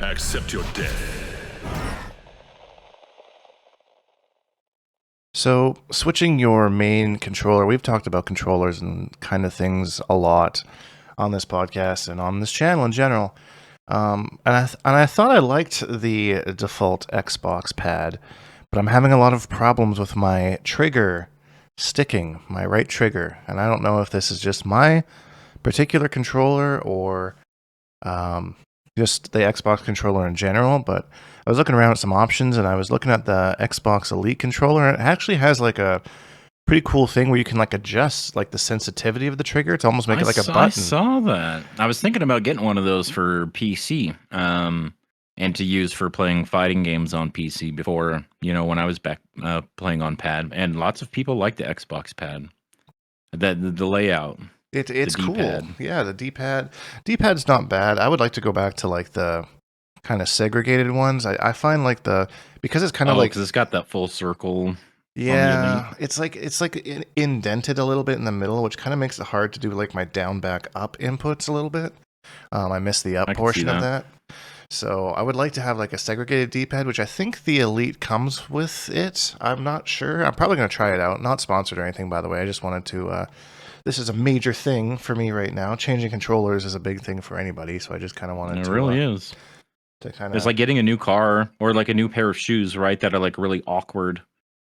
Accept your death. So, switching your main controller, we've talked about controllers and kind of things a lot on this podcast and on this channel in general. And I thought I liked the default Xbox pad, but I'm having a lot of problems with my trigger sticking, my right trigger. And I don't know if this is just my particular controller or just the Xbox controller in general, but I was looking around at some options and I was looking at the Xbox Elite controller, and it actually has like a pretty cool thing where you can like adjust like the sensitivity of the trigger to almost make it like a button. I saw that. I was thinking about getting one of those for PC, and to use for playing fighting games on PC before, when I was back playing on pad. And lots of people like the Xbox pad. The layout. It's the cool. D-pad. Yeah, the D-pad. D-pad's not bad. I would like to go back to like the kind of segregated ones. I find like because it's kind of like, because it's got that full circle. yeah, it's like indented a little bit in the middle, which kind of makes it hard to do like my down back up inputs a little bit. I miss the up portion of that. So I would like to have like a segregated D-pad, which I think the Elite comes with it. I'm not sure. I'm probably going to try it out. Not sponsored or anything, by the way. I just wanted to this is a major thing for me right now. Changing controllers is a big thing for anybody, so I just kind of wanted to. It really is. It's like getting a new car or like a new pair of shoes, right? That are like really awkward,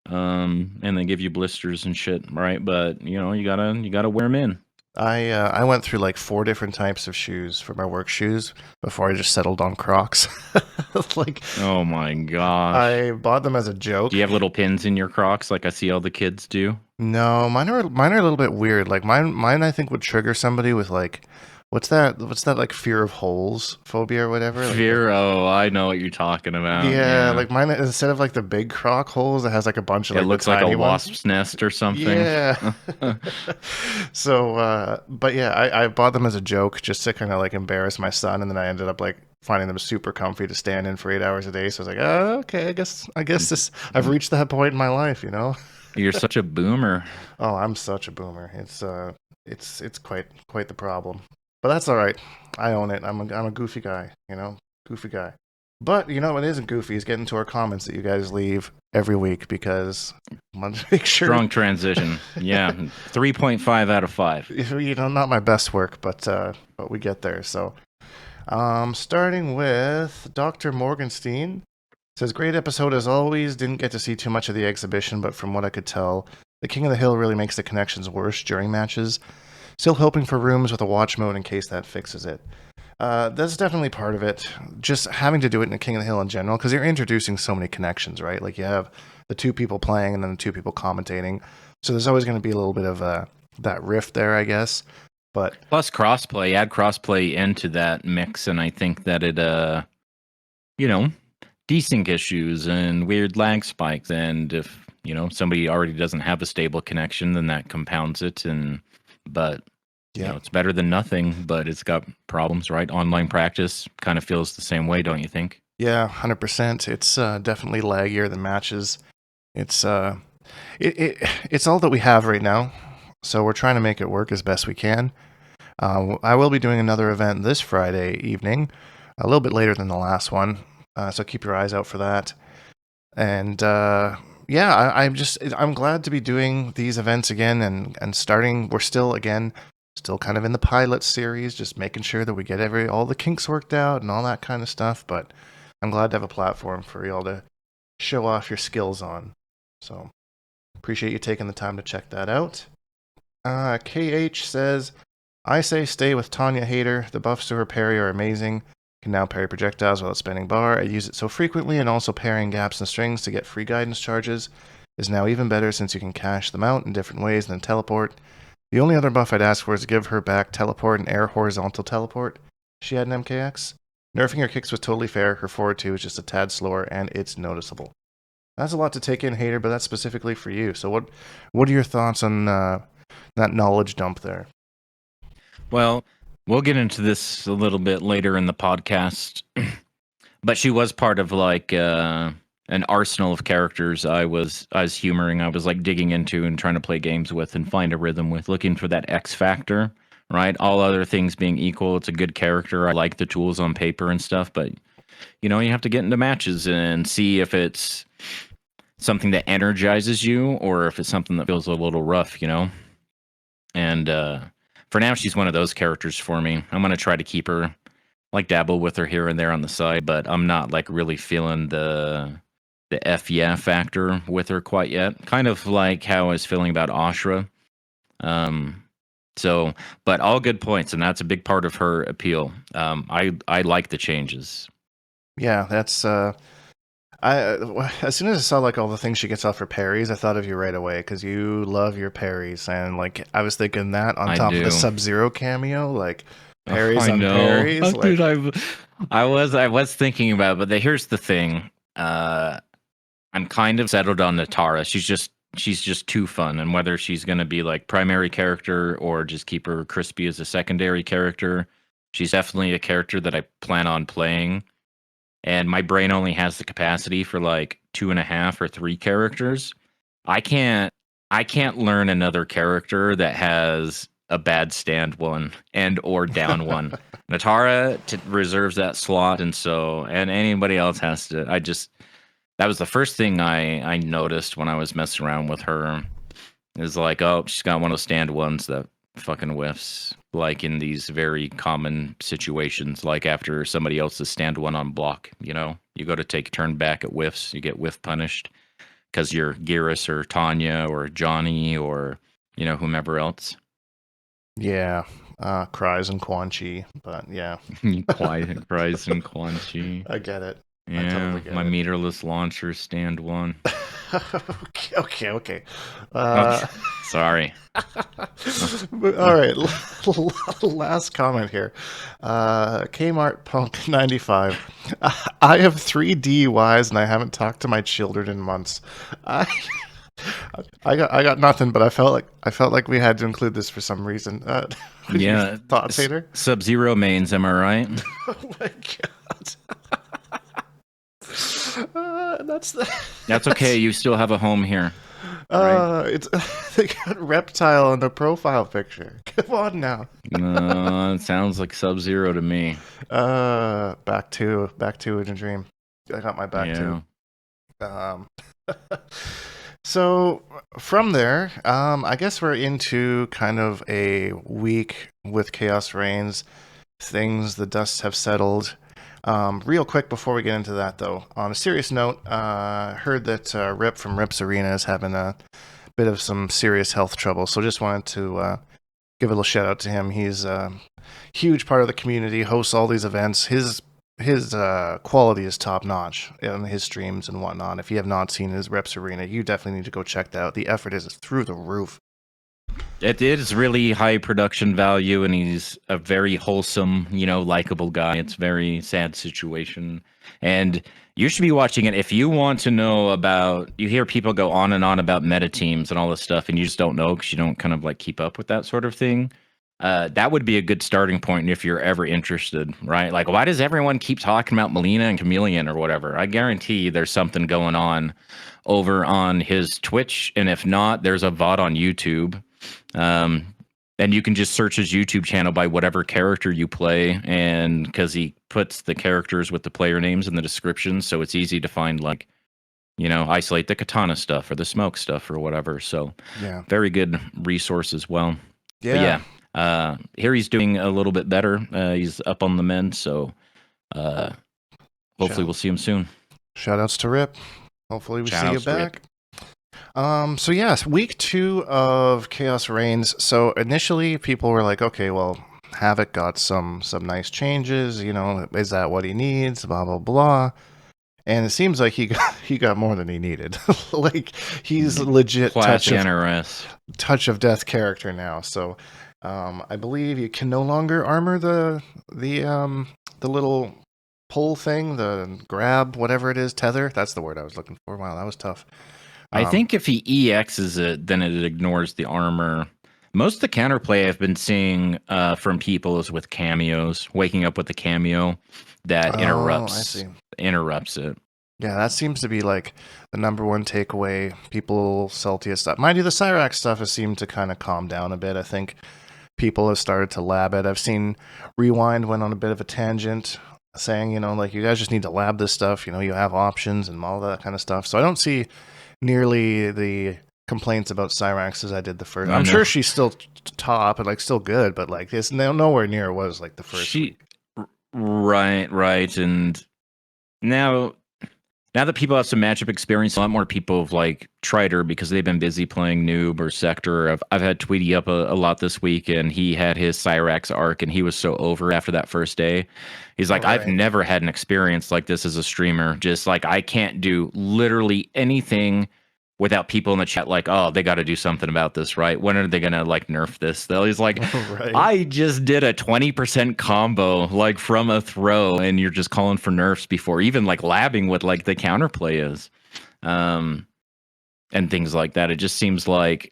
and they give you blisters and shit, right? But you gotta wear them in. I went through like 4 different types of shoes for my work shoes before I just settled on Crocs. Like, oh my gosh! I bought them as a joke. Do you have little pins in your Crocs like I see all the kids do? No, mine are a little bit weird. Like mine I think would trigger somebody with like what's that like fear of holes phobia or whatever. Fear? Oh, I know what you're talking about. Yeah, like mine, instead of like the big Croc holes, it has like a bunch of like it looks like a wasp's nest or something. Yeah. So, but yeah, I bought them as a joke just to kind of like embarrass my son, and then I ended up like finding them super comfy to stand in for 8 hours a day. So I was like, oh, okay, I guess I've reached that point in my life, You're such a boomer. Oh, I'm such a boomer. It's quite the problem. But that's all right. I own it. I'm a goofy guy, goofy guy. But what isn't goofy is getting to our comments that you guys leave every week, because I want to make sure. Strong transition. Yeah, 3.5 out of 5. Not my best work, but we get there. So, starting with Dr. Morgenstein. Says, great episode as always. Didn't get to see too much of the exhibition, but from what I could tell, the King of the Hill really makes the connections worse during matches. Still hoping for rooms with a watch mode in case that fixes it. That's definitely part of it. Just having to do it in the King of the Hill in general, because you're introducing so many connections, right? Like you have the 2 people playing and then the 2 people commentating. So there's always going to be a little bit of that rift there, I guess. But plus crossplay, add crossplay into that mix, and I think that it, desync issues and weird lag spikes, and if somebody already doesn't have a stable connection, then that compounds it. But it's better than nothing, but it's got problems, right? Online practice kind of feels the same way, don't you think? Yeah, 100%. It's definitely laggier than matches. It's it's all that we have right now, so we're trying to make it work as best we can. I will be doing another event this Friday evening, a little bit later than the last one. So keep your eyes out for that. And I'm glad to be doing these events again and starting. We're still kind of in the pilot series, just making sure that we get all the kinks worked out and all that kind of stuff. But I'm glad to have a platform for y'all to show off your skills on. So appreciate you taking the time to check that out. KH says, I say stay with Tanya Hater. The buffs to her parry are amazing. Can now parry projectiles without spending bar. I use it so frequently, and also parrying gaps and strings to get free guidance charges is now even better since you can cash them out in different ways than teleport. The only other buff I'd ask for is to give her back teleport and air horizontal teleport. She had an MKX. Nerfing her kicks was totally fair. Her forward 2 is just a tad slower, and it's noticeable. That's a lot to take in, Hater, but that's specifically for you. So what are your thoughts on that knowledge dump there? Well, we'll get into this a little bit later in the podcast, but she was part of like an arsenal of characters I was humoring. I was like digging into and trying to play games with and find a rhythm with, looking for that X factor, right? All other things being equal, it's a good character. I like the tools on paper and stuff, but you know, you have to get into matches and see if it's something that energizes you or if it's something that feels a little rough, you know? And for now, she's one of those characters for me. I'm going to try to keep her, like dabble with her here and there on the side, but I'm not like really feeling the F yeah factor with her quite yet. Kind of like how I was feeling about Ashra. Um, so, but all good points, and that's a big part of her appeal. I like the changes. Yeah, that's as soon as I saw like all the things she gets off her parries, I thought of you right away because you love your parries, and like I was thinking that on I top of the do. Sub-Zero cameo, like parries I on know. parries. Dude, Like, I was thinking about it, but here's the thing. I'm kind of settled on Natara. She's just too fun, and whether she's going to be like primary character or just keep her crispy as a secondary character, she's definitely a character that I plan on playing. And my brain only has the capacity for like 2.5 or 3 characters. I can't I can't learn another character that has a bad stand one and or down one. Natara reserves that slot, and anybody else has to. That was the first thing I noticed when I was messing around with her. Is like, oh, she's got one of those stand ones that fucking whiffs. Like in these very common situations, like after somebody else's stand one on block, you know, you go to take a turn back at whiffs, you get whiff punished because you're Geras or Tanya or Johnny or, you know, whomever else. yeah, cries and Quan Chi, but yeah, Quiet cries and Quan Chi. I get it. I Yeah, totally get my it. meterless launcher stand one. Okay. Okay. Sorry. All right, last comment here. Kmart Punk 95. I have 3 DUIs and I haven't talked to my children in months. I I got nothing, but I felt like we had to include this for some reason. What are your Yeah, thoughts, Hater? Sub-Zero mains, am I right? Oh my god. That's That's okay. You still have a home here. Right? it's they got reptile in the profile picture. Come on now. No, it sounds like Sub-Zero to me. Back to in a dream. I got my back Yeah. to. So from there, I guess we're into kind of a week with Chaos Reigns. The dust have settled. Real quick before we get into that, though, on a serious note, heard that Rip from Rip's Arena is having a bit of some serious health trouble. So just wanted to give a little shout out to him. He's a huge part of the community, hosts all these events. His quality is top notch in his streams and whatnot. If you have not seen his Reps Arena, you definitely need to go check that out. The effort is through the roof. It is really high production value, and he's a very wholesome, you know, likable guy. It's a very sad situation, and you should be watching it if you want to know about. You hear people go on and on about meta teams and all this stuff, and you just don't know because you don't kind of like keep up with that sort of thing. That would be a good starting point if you're ever interested, right? Like, why does everyone keep talking about Melina and Chameleon or whatever? I guarantee there's something going on over on his Twitch, and if not, there's a VOD on YouTube. And you can just search his YouTube channel by whatever character you play, and because he puts the characters with the player names in the description, so it's easy to find, like, you know, isolate the katana stuff or the smoke stuff or whatever. So, Yeah. very good resource as well. Yeah. But yeah, here he's doing a little bit better. He's up on the mend, so hopefully we'll see him soon. Shoutouts to Rip. Hopefully we see you Shoutouts to Rip. back. So yes, week 2 of Chaos Reigns. So initially people were like, okay, well, Havoc got some nice changes, you know, is that what he needs? Blah blah blah. And it seems like he got more than he needed. Like he's legit touch of death character now. So I believe you can no longer armor the little pull thing, the grab, whatever it is, tether. That's the word I was looking for. Wow, that was tough. I think if he EXs it, then it ignores the armor. Most of the counterplay I've been seeing from people is with cameos, waking up with the cameo that interrupts it. Yeah, that seems to be like the number one takeaway. People saltiest stuff. Mind you, the Cyrax stuff has seemed to kind of calm down a bit. I think people have started to lab it. I've seen Rewind went on a bit of a tangent saying, like, you guys just need to lab this stuff. You have options and all that kind of stuff. So I don't see nearly the complaints about Cyrax as I did the first. I'm sure she's still top and like still good, but like it's nowhere near was like the first. Right. And now that people have some matchup experience, a lot more people have like tried her because they've been busy playing Noob or Sector. I've had Tweety up a lot this week, and he had his Cyrax arc, and he was so over after that first day. He's like, I've never had an experience like this as a streamer. Just like I can't do literally anything without people in the chat like, oh, they got to do something about this, right? When are they gonna like nerf this? He's like, I just did a 20% combo like from a throw, and you're just calling for nerfs before even like labbing what like the counterplay is, and things like that. It just seems like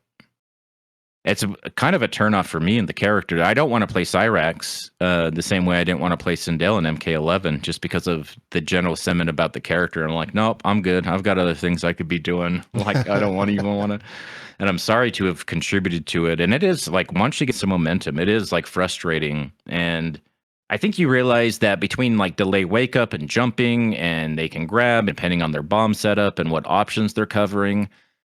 it's kind of a turnoff for me in the character. I don't want to play Cyrax the same way I didn't want to play Sindel in MK11 just because of the general sentiment about the character. I'm like, nope, I'm good. I've got other things I could be doing. Like, I don't want to. And I'm sorry to have contributed to it. And it is like, once you get some momentum, it is like frustrating. And I think you realize that between like delay wake up and jumping, and they can grab depending on their bomb setup and what options they're covering,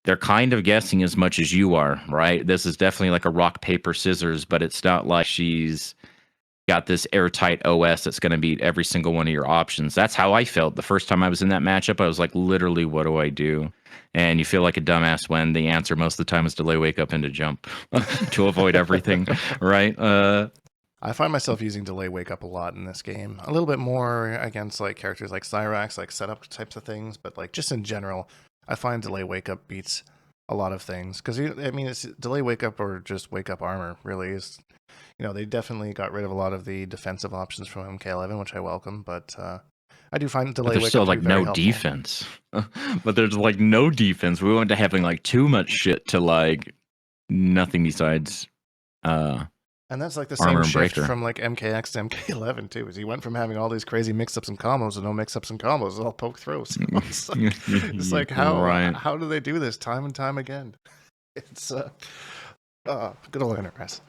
they're kind of guessing as much as you are, right? This is definitely like a rock, paper, scissors, but it's not like she's got this airtight OS that's going to beat every single one of your options. That's how I felt the first time I was in that matchup. I was like, literally, what do I do? And you feel like a dumbass when the answer most of the time is delay wake up and to jump to avoid everything, right? I find myself using delay wake up a lot in this game. A little bit more against like characters like Cyrax, like setup types of things, but like just in general, I find delay wake up beats a lot of things because it's delay wake up or just wake up armor really is. They definitely got rid of a lot of the defensive options from MK11, which I welcome, but I do find delay wake up. There's still like no defense, but there's like no defense. We went to having like too much shit to like nothing besides. And that's like the same shift from like MKX to MK11 too. Is he went from having all these crazy mix-ups and combos to no mix-ups and combos, it's all poke throws. It's like how do they do this time and time again? It's good old NRS.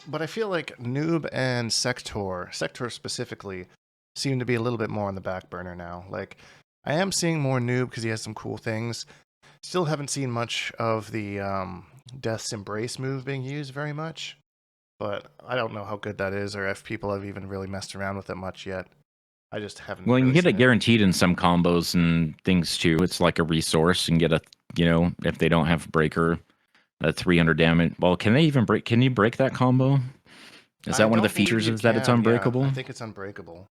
But I feel like Noob and Sector specifically, seem to be a little bit more on the back burner now. Like I am seeing more Noob because he has some cool things. Still haven't seen much of the Death's Embrace move being used very much. But I don't know how good that is, or if people have even really messed around with it much yet. I just haven't. Well, you can get it guaranteed in some combos and things too. It's like a resource, and get a if they don't have breaker, a 300 damage. Well, can they even break? Can you break that combo? Is that one of the features? Is that it's unbreakable? Yeah, I think it's unbreakable.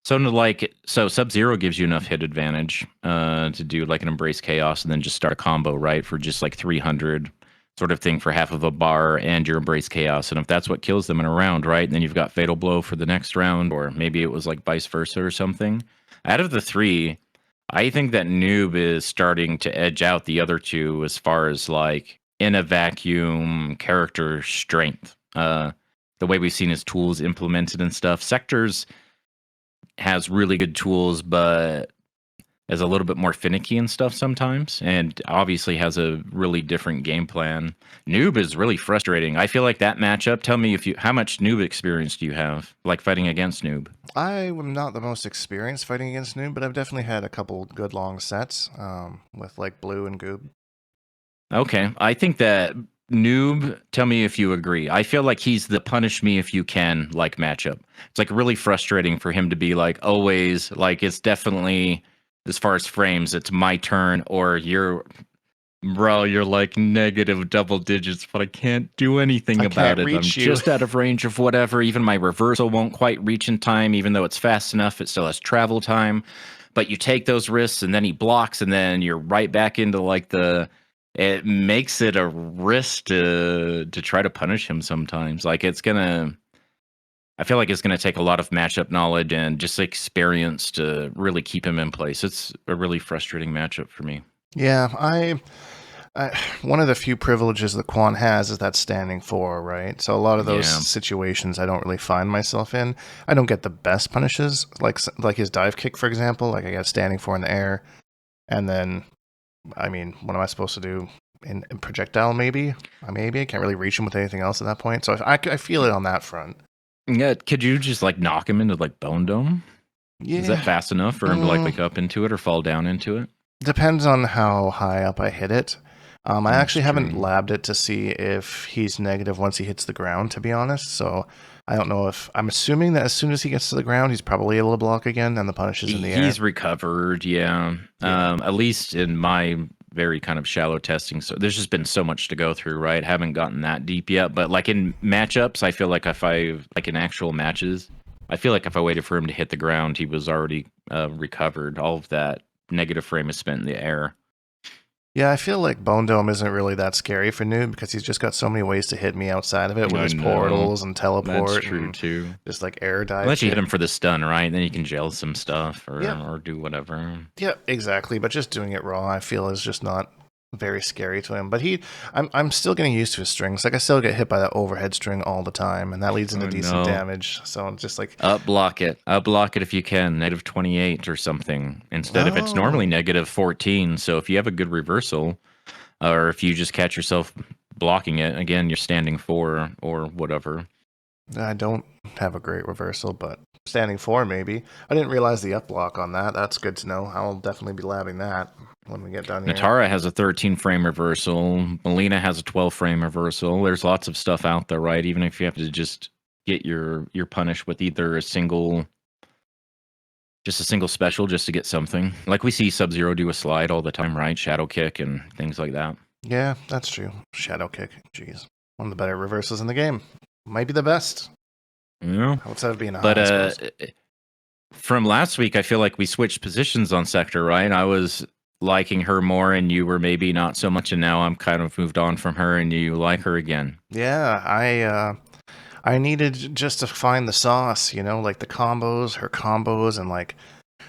So Sub-Zero gives you enough hit advantage to do like an Embrace Chaos and then just start a combo, right? For just like 300 sort of thing for half of a bar and your Embrace Chaos. And if that's what kills them in a round, right? And then you've got Fatal Blow for the next round, or maybe it was like vice versa or something. Out of the three, I think that Noob is starting to edge out the other two as far as like in a vacuum character strength. The way we've seen his tools implemented and stuff. Sectors has really good tools, but is a little bit more finicky and stuff sometimes, and obviously has a really different game plan. Noob is really frustrating. I feel like that matchup, tell me how much Noob experience do you have, like fighting against Noob? I am not the most experienced fighting against Noob, but I've definitely had a couple good long sets with like Blue and Goob. Okay, I think that Noob, tell me if you agree. I feel like he's the punish me if you can like matchup. It's like really frustrating for him to be like always, like it's definitely, as far as frames, it's my turn, or you're like negative double digits, but I can't do anything about it. I'm just out of range of whatever. Even my reversal won't quite reach in time, even though it's fast enough. It still has travel time. But you take those risks, and then he blocks, and then you're right back into like it makes it a risk to try to punish him sometimes. Like I feel like it's going to take a lot of matchup knowledge and just experience to really keep him in place. It's a really frustrating matchup for me. Yeah, I one of the few privileges that Quan has is that standing 4, right? So a lot of those situations I don't really find myself in. I don't get the best punishes, like his dive kick, for example. Like I got standing 4 in the air, and then, I mean, what am I supposed to do? in projectile, maybe. Maybe I can't really reach him with anything else at that point. So I feel it on that front. Yeah, could you just like knock him into like Bone Dome? Yeah. Is that fast enough for him to like wake up into it or fall down into it? Depends on how high up I hit it. I actually haven't true. labbed it to see if he's negative once he hits the ground, to be honest. So I don't know if I'm assuming that as soon as he gets to the ground, he's probably able to block again, and the punish is in the air. He's recovered, yeah. At least in my very kind of shallow testing. So there's just been so much to go through, right? Haven't gotten that deep yet. But like in matchups, I feel like if I like in actual matches, I feel like if I waited for him to hit the ground, he was already recovered. All of that negative frame is spent in the air. Yeah, I feel like Bone Dome isn't really that scary for Noob because he's just got so many ways to hit me outside of it with his portals and teleport. That's true too. Just like air dive. Unless you hit him for the stun, right? Then you can gel some stuff or do whatever. Yeah, exactly. But just doing it raw, I feel, is just not very scary to him. But I'm still getting used to his strings. Like I still get hit by that overhead string all the time, and that leads into decent damage. So I'm just like block it if you can, -28 or something. Instead, if it's normally -14. So if you have a good reversal, or if you just catch yourself blocking it, again, you're standing 4 or whatever. I don't have a great reversal, but standing 4 maybe. I didn't realize the up block on that. That's good to know. I'll definitely be labbing that when we get done here. Natara has a 13 frame reversal. Melina has a 12 frame reversal. There's lots of stuff out there, right? Even if you have to just get your punish with either a single special just to get something. Like we see Sub-Zero do a slide all the time, right? Shadow kick and things like that. Yeah, that's true. Shadow kick. Jeez. One of the better reversals in the game. Might be the best. Yeah. Outside of being a high, from last week, I feel like we switched positions on Sector, right? I was liking her more and you were maybe not so much, and now I'm kind of moved on from her and you like her again. Yeah, I needed just to find the sauce, like the combos, her combos, and like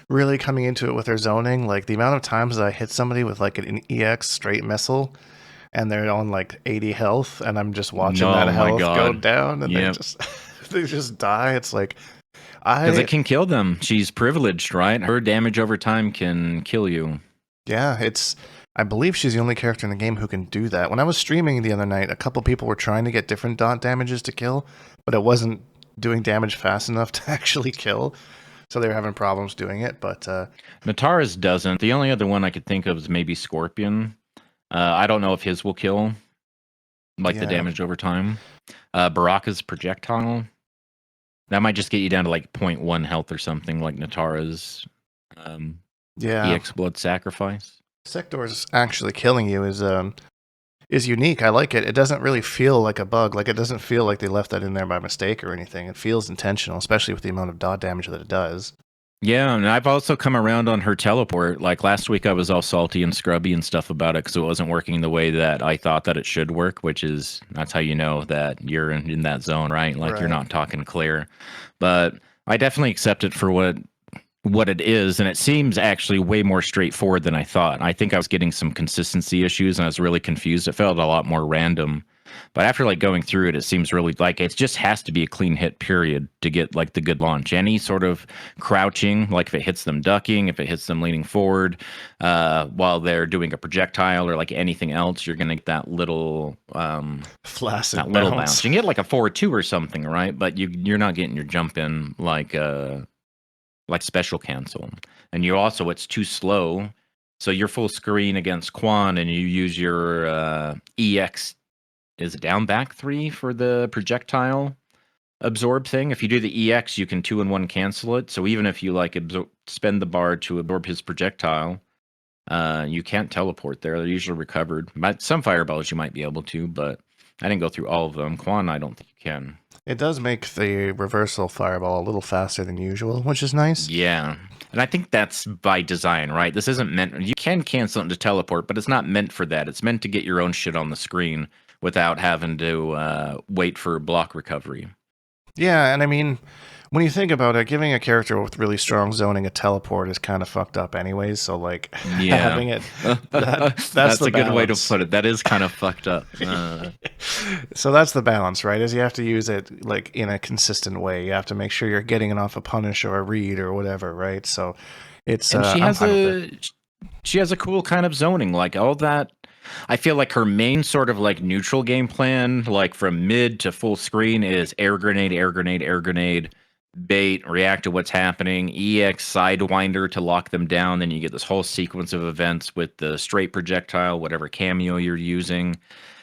really coming into it with her zoning. Like the amount of times that I hit somebody with like an EX straight missile and they're on like 80 health and I'm just watching that health go down and they just die. It's like because it can kill them. She's privileged, right? Her damage over time can kill you. Yeah, I believe she's the only character in the game who can do that. When I was streaming the other night, a couple people were trying to get different dot damages to kill, but it wasn't doing damage fast enough to actually kill. So they were having problems doing it, but Natara's doesn't. The only other one I could think of is maybe Scorpion. I don't know if his will kill, like the damage over time. Baraka's projectile. That might just get you down to like 0.1 health or something, like Natara's EX Blood Sacrifice. Sector's actually killing you is unique. I like it. It doesn't really feel like a bug. Like it doesn't feel like they left that in there by mistake or anything. It feels intentional, especially with the amount of dot damage that it does. Yeah, and I've also come around on her teleport. Like last week, I was all salty and scrubby and stuff about it because it wasn't working the way that I thought that it should work, which is, that's how you know that you're in that zone, right? Like you're not talking clear. But I definitely accept it for what it is, and it seems actually way more straightforward than I thought. I think I was getting some consistency issues and I was really confused. It felt a lot more random. But after like going through it, it seems really like it just has to be a clean hit period to get like the good launch. Any sort of crouching, like if it hits them ducking, if it hits them leaning forward while they're doing a projectile or like anything else, you're gonna get that little flaccid that little bounce. You can get like a 4-2 or something, right? But you're not getting your jump in like special cancel. And you also, it's too slow. So you're full screen against Quan and you use your EX, is it down back 3 for the projectile absorb thing? If you do the EX, you can 2-in-1 cancel it. So even if you like spend the bar to absorb his projectile, you can't teleport there. They're usually recovered. Some fireballs you might be able to, but I didn't go through all of them. Quan, I don't think you can. It does make the reversal fireball a little faster than usual, which is nice. Yeah. And I think that's by design, right? This isn't meant... You can cancel it to teleport, but it's not meant for that. It's meant to get your own shit on the screen without having to wait for block recovery. Yeah, and I mean, when you think about it, giving a character with really strong zoning a teleport is kind of fucked up anyways, so like having it... That's a good way to put it. That is kind of fucked up. So that's the balance, right? Is you have to use it like in a consistent way. You have to make sure you're getting it off a punish or a read or whatever, right? So it's... And she has a cool kind of zoning, like all that... I feel like her main sort of like neutral game plan, like from mid to full screen, is air grenade, air grenade, air grenade, bait, react to what's happening, EX sidewinder to lock them down. Then you get this whole sequence of events with the straight projectile, whatever Kameo you're using.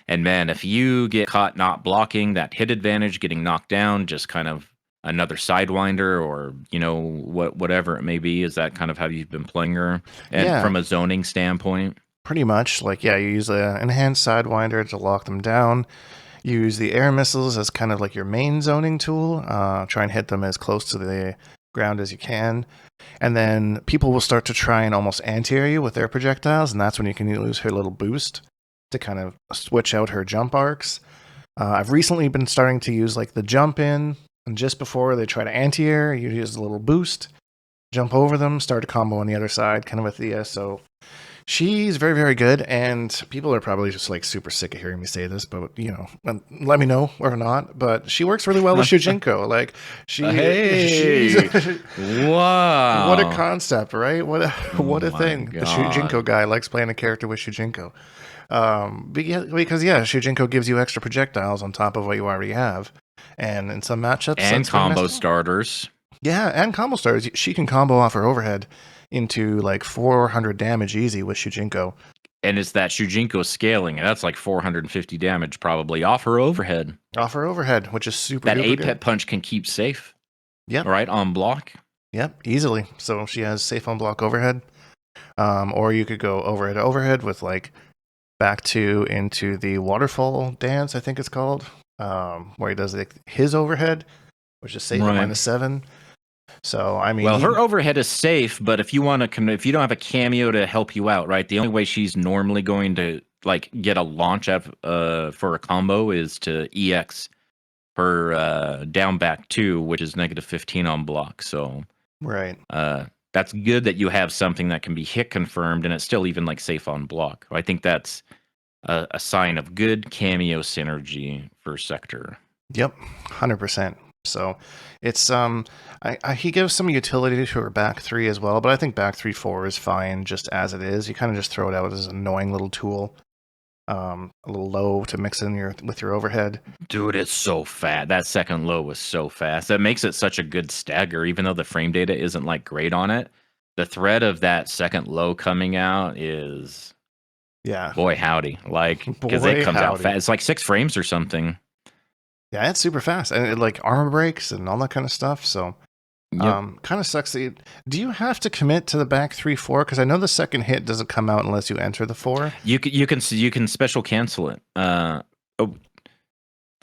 And man, if you get caught not blocking, that hit advantage, getting knocked down, just kind of another sidewinder or whatever it may be. Is that kind of how you've been playing her? And Yeah. from a zoning standpoint? Pretty much. Like, yeah, you use the enhanced sidewinder to lock them down. You use the air missiles as kind of like your main zoning tool. Try and hit them as close to the ground as you can. And then people will start to try and almost anti-air you with their projectiles, and that's when you can use her little boost to kind of switch out her jump arcs. I've recently been starting to use like the jump in, and just before they try to anti-air, you use a little boost, jump over them, start a combo on the other side, kind of with the so she's very, very good, and people are probably just like super sick of hearing me say this, but let me know or not. But she works really well with Shujinko. Like Wow, what a concept, right? What a thing. God. The Shujinko guy likes playing a character with Shujinko. Because Shujinko gives you extra projectiles on top of what you already have, and in some matchups and combo starters. Yeah, and combo starters. She can combo off her overhead into like 400 damage easy with Shujinko. And it's that Shujinko scaling, and that's like 450 damage probably off her overhead. Off her overhead, which is super That good. APET punch can keep safe. Yep. Right, on block. Yep, easily. So she has safe on block overhead. Or you could go overhead to overhead with like back two into the waterfall dance, I think it's called, where he does like his overhead, which is safe at -7. So I mean, well, her overhead is safe, but if you want to, if you don't have a Kameo to help you out, right? The only way she's normally going to like get a launch up for a combo is to EX her down back 2, which is -15 on block. So right, that's good that you have something that can be hit confirmed, and it's still even like safe on block. I think that's a sign of good Kameo synergy for Sector. Yep, 100%. So it's he gives some utility to her back 3 as well, but I think back 3/4 is fine just as it is. You kind of just throw it out as an annoying little tool, a little low to mix in with your overhead. Dude, it's so fast. That second low was so fast. That makes it such a good stagger, even though the frame data isn't like great on it. The threat of that second low coming out is, boy howdy, like because it comes out fast. It's like 6 frames or something. Yeah, it's super fast, and it like armor breaks and all that kind of stuff. So, kind of sucks. Do you have to commit to the back 3/4? Because I know the second hit doesn't come out unless you enter the 4. You can special cancel it. The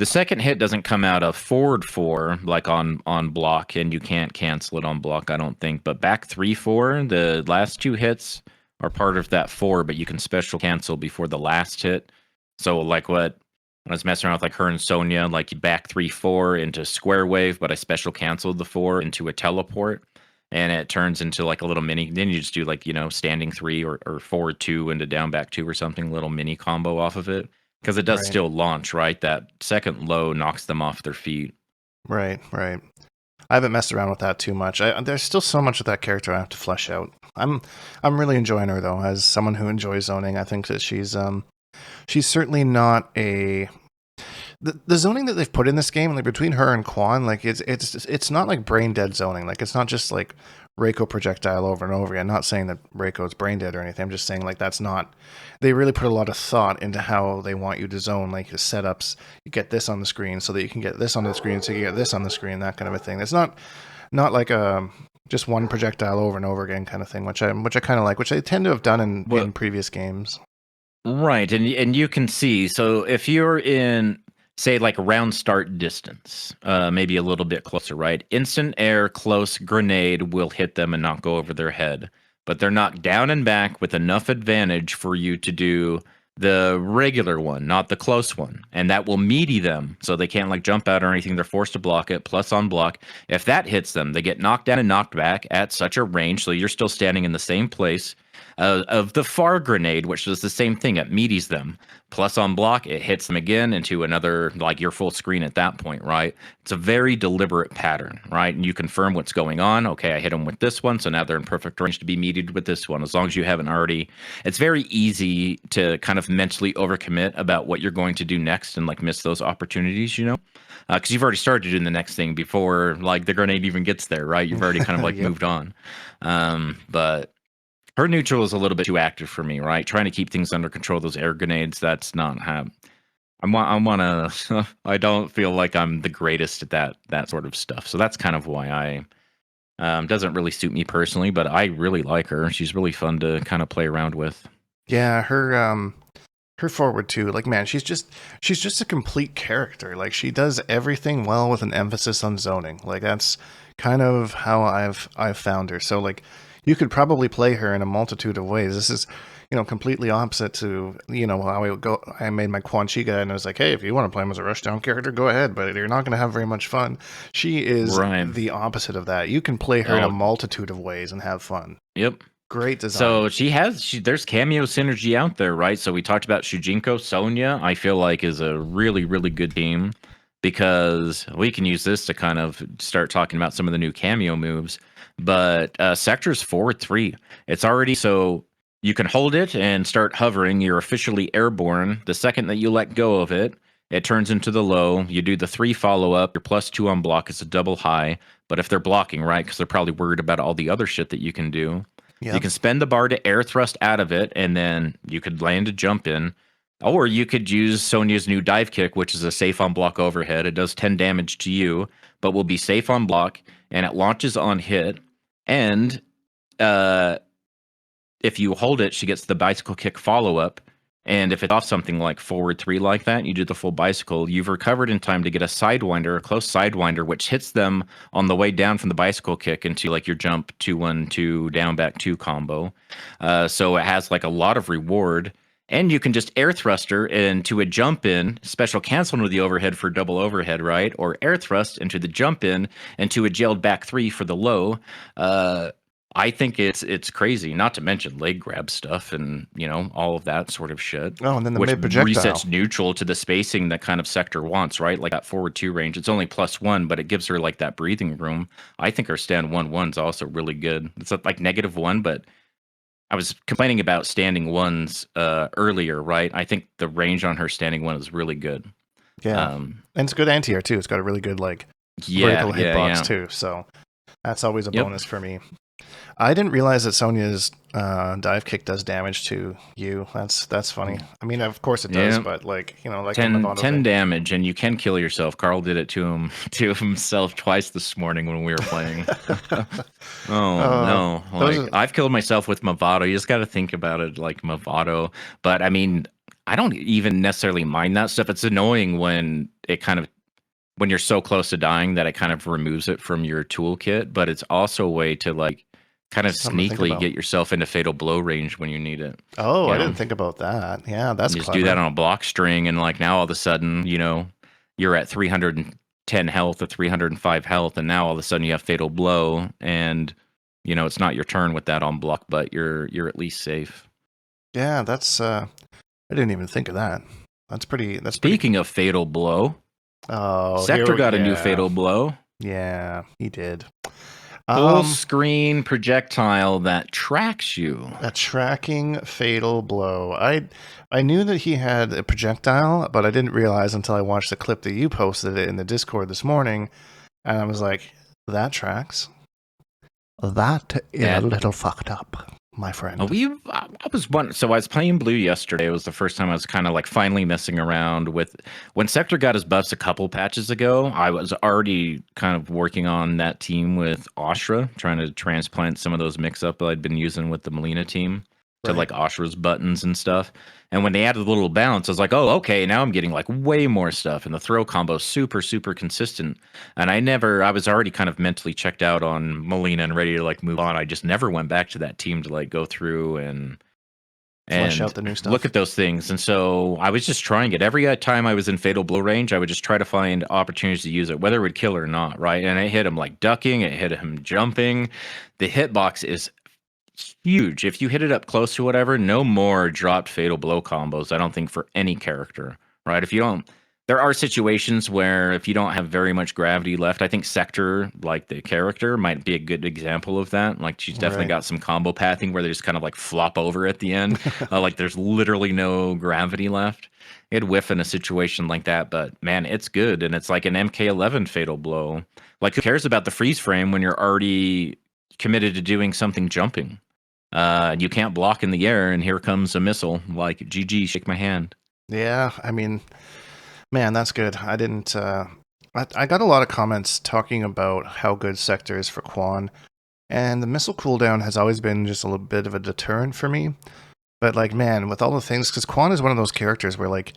second hit doesn't come out of forward 4 like on block, and you can't cancel it on block, I don't think. But back 3/4, the last 2 hits are part of that 4, but you can special cancel before the last hit. So like what? When I was messing around with like her and Sonya, like you back 3/4 into square wave, but I special canceled the 4 into a teleport, and it turns into like a little mini. Then you just do like standing 3 or forward 2 into down back 2 or something, little mini combo off of it, because it does still launch, right? That second low knocks them off their feet. Right. I haven't messed around with that too much. There's still so much of that character I have to flesh out. I'm really enjoying her though, as someone who enjoys zoning. I think that she's certainly not a the zoning that they've put in this game, like between her and Quan, like it's not like brain dead zoning. Like it's not just like Reiko projectile over and over again. I'm not saying that Reiko is brain dead or anything. I'm just saying like that's not. They really put a lot of thought into how they want you to zone, like the setups. You get this on the screen so that you can get this on the screen, so you get this on the screen, that kind of a thing. It's not like a just one projectile over and over again kind of thing, which I kind of like, which they tend to have done in previous games. Right, and you can see, so if you're in, say, like round start distance, maybe a little bit closer, right? Instant air close grenade will hit them and not go over their head, but they're knocked down and back with enough advantage for you to do the regular one, not the close one, and that will meaty them, so they can't like jump out or anything. They're forced to block it, plus on block. If that hits them, they get knocked down and knocked back at such a range, so you're still standing in the same place. of the far grenade, which does the same thing. It meaties them. Plus on block, it hits them again into another, like your full screen at that point, right? It's a very deliberate pattern, right? And you confirm what's going on. Okay, I hit them with this one, so now they're in perfect range to be meated with this one. As long as you haven't already, it's very easy to kind of mentally overcommit about what you're going to do next and like miss those opportunities, you know? Because you've already started doing the next thing before like the grenade even gets there, right? You've already kind of like Yep. moved on. But her neutral is a little bit too active for me, right? Trying to keep things under control. Those air grenades, that's not how. I don't feel like I'm the greatest at that sort of stuff. So that's kind of why I doesn't really suit me personally. But I really like her. She's really fun to kind of play around with. Yeah, her forward too. Like, man, she's just a complete character. Like, she does everything well with an emphasis on zoning. Like, that's kind of how I've found her. So like, you could probably play her in a multitude of ways. This is, completely opposite to, how I made my Quan Chi guy, and I was like, hey, if you want to play him as a rushdown character, go ahead, but you're not going to have very much fun. She is Right. the opposite of that. You can play her in a multitude of ways and have fun. Yep. Great design. So there's cameo synergy out there, right? So we talked about Shujinko, Sonya, I feel like is a really, really good team because we can use this to kind of start talking about some of the new cameo moves. But Sector's forward 3. It's already so you can hold it and start hovering. You're officially airborne. The second that you let go of it, it turns into the low. You do the 3 follow-up. Your +2 on block is a double high. But if they're blocking, right, because they're probably worried about all the other shit that you can do. Yep. You can spend the bar to air thrust out of it, and then you could land a jump in. Or you could use Sonya's new dive kick, which is a safe on block overhead. It does 10 damage to you, but will be safe on block, and it launches on hit. And if you hold it, she gets the bicycle kick follow-up. And if it's off something like forward 3 like that, you do the full bicycle, you've recovered in time to get a sidewinder, a close sidewinder, which hits them on the way down from the bicycle kick into like your jump 2-1-2 down back 2 combo. So it has like a lot of reward. And you can just air thruster into a jump in, special cancel into the overhead for double overhead, right? Or air thrust into the jump in into a jailed back 3 for the low. I think it's crazy, not to mention leg grab stuff and, all of that sort of shit. Oh, and then the which mid-projectile resets neutral to the spacing that kind of Sector wants, right? Like that forward 2 range. It's only +1, but it gives her like that breathing room. I think her stand 1-1 is also really good. It's like -1, but I was complaining about standing 1s earlier, right? I think the range on her standing 1 is really good. Yeah. And it's good anti-air too. It's got a really good vertical hitbox too. So that's always a bonus for me. I didn't realize that Sonya's dive kick does damage to you. That's funny. I mean, of course it does, but like 10 damage, and you can kill yourself. Carl did it to himself twice this morning when we were playing. No, I've killed myself with Movado. You just got to think about it like Movado. But I mean, I don't even necessarily mind that stuff. It's annoying when when you're so close to dying that it kind of removes it from your toolkit. But it's also a way to like kind of sneakily get yourself into fatal blow range when you need it. Oh, I didn't think about that. Yeah, that's just do that on a block string, and like now all of a sudden, you're at 310 health or 305 health, and now all of a sudden you have fatal blow, and it's not your turn with that on block, but you're at least safe. Yeah, that's I didn't even think of that. Speaking of fatal blow, Sector got a new fatal blow. Yeah, he did. Full screen projectile that tracks you. A tracking fatal blow. I knew that he had a projectile, but I didn't realize until I watched the clip that you posted it in the Discord this morning, and I was like, that tracks. That is a little fucked up, my friend. I was playing blue yesterday. It was the first time I was kind of like finally messing around with when Sector got his buffs a couple patches ago. I was already kind of working on that team with Ashra, trying to transplant some of those mix-up I'd been using with the Melina team to like Ashra's buttons and stuff. And when they added a little bounce, I was like, oh, okay, now I'm getting like way more stuff. And the throw combo super, super consistent. And I was already kind of mentally checked out on Melina and ready to like move on. I just never went back to that team to like go through and flesh out the new stuff. Look at those things. And so I was just trying it. Every time I was in fatal blow range, I would just try to find opportunities to use it, whether it would kill or not, right? And it hit him like ducking, it hit him jumping. The hitbox is huge. If you hit it up close to whatever, no more dropped fatal blow combos. I don't think for any character, right? If you don't, there are situations where if you don't have very much gravity left, I think Sector, like the character, might be a good example of that. Like she's definitely Right. got some combo pathing where they just kind of like flop over at the end. Like there's literally no gravity left. It'd whiff in a situation like that, but man, it's good. And it's like an MK11 fatal blow. Like who cares about the freeze frame when you're already committed to doing something jumping? You can't block in the air, and here comes a missile. Like, GG, shake my hand. Yeah, I mean, man, that's good. I didn't. I got a lot of comments talking about how good Sector is for Quan, and the missile cooldown has always been just a little bit of a deterrent for me. But like, man, with all the things, because Quan is one of those characters where like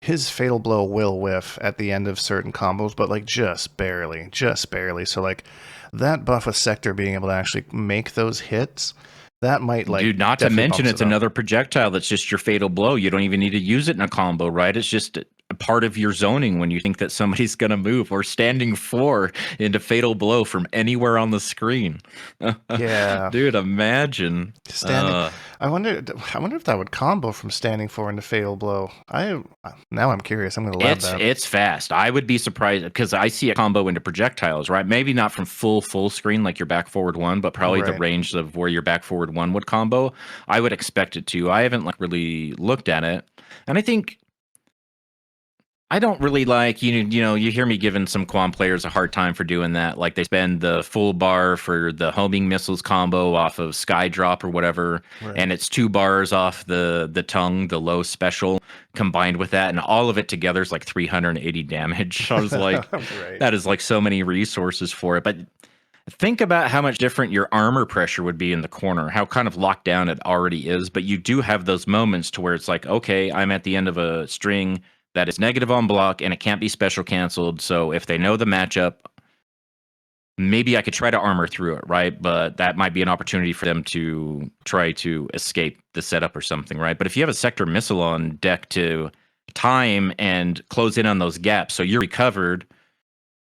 his fatal blow will whiff at the end of certain combos, but like just barely, just barely. So like that buff with Sector being able to actually make those hits, that might like, dude, not to mention it's it up. another projectile that's just your fatal blow. You don't even need to use it in a combo, right? It's just a part of your zoning when you think that somebody's going to move, or standing 4 into fatal blow from anywhere on the screen. Yeah, dude, imagine standing. I wonder if that would combo from standing 4 into fatal blow. Now I'm curious. I'm going to lab that. It's fast. I would be surprised because I see a combo into projectiles, right? Maybe not from full screen like your back forward 1, but probably the range of where your back forward 1 would combo. I would expect it to. I haven't like really looked at it, and I think I don't really like, you know, you hear me giving some Quan players a hard time for doing that. Like they spend the full bar for the homing missiles combo off of Sky Drop or whatever, and it's 2 bars off the tongue, the low special, combined with that, and all of it together is like 380 damage. I was like, that is like so many resources for it. But think about how much different your armor pressure would be in the corner, how kind of locked down it already is. But you do have those moments to where it's like, okay, I'm at the end of a string that is negative on block and it can't be special canceled. So if they know the matchup, maybe I could try to armor through it, right? But that might be an opportunity for them to try to escape the setup or something, right? But if you have a Sector missile on deck to time and close in on those gaps, so you're recovered,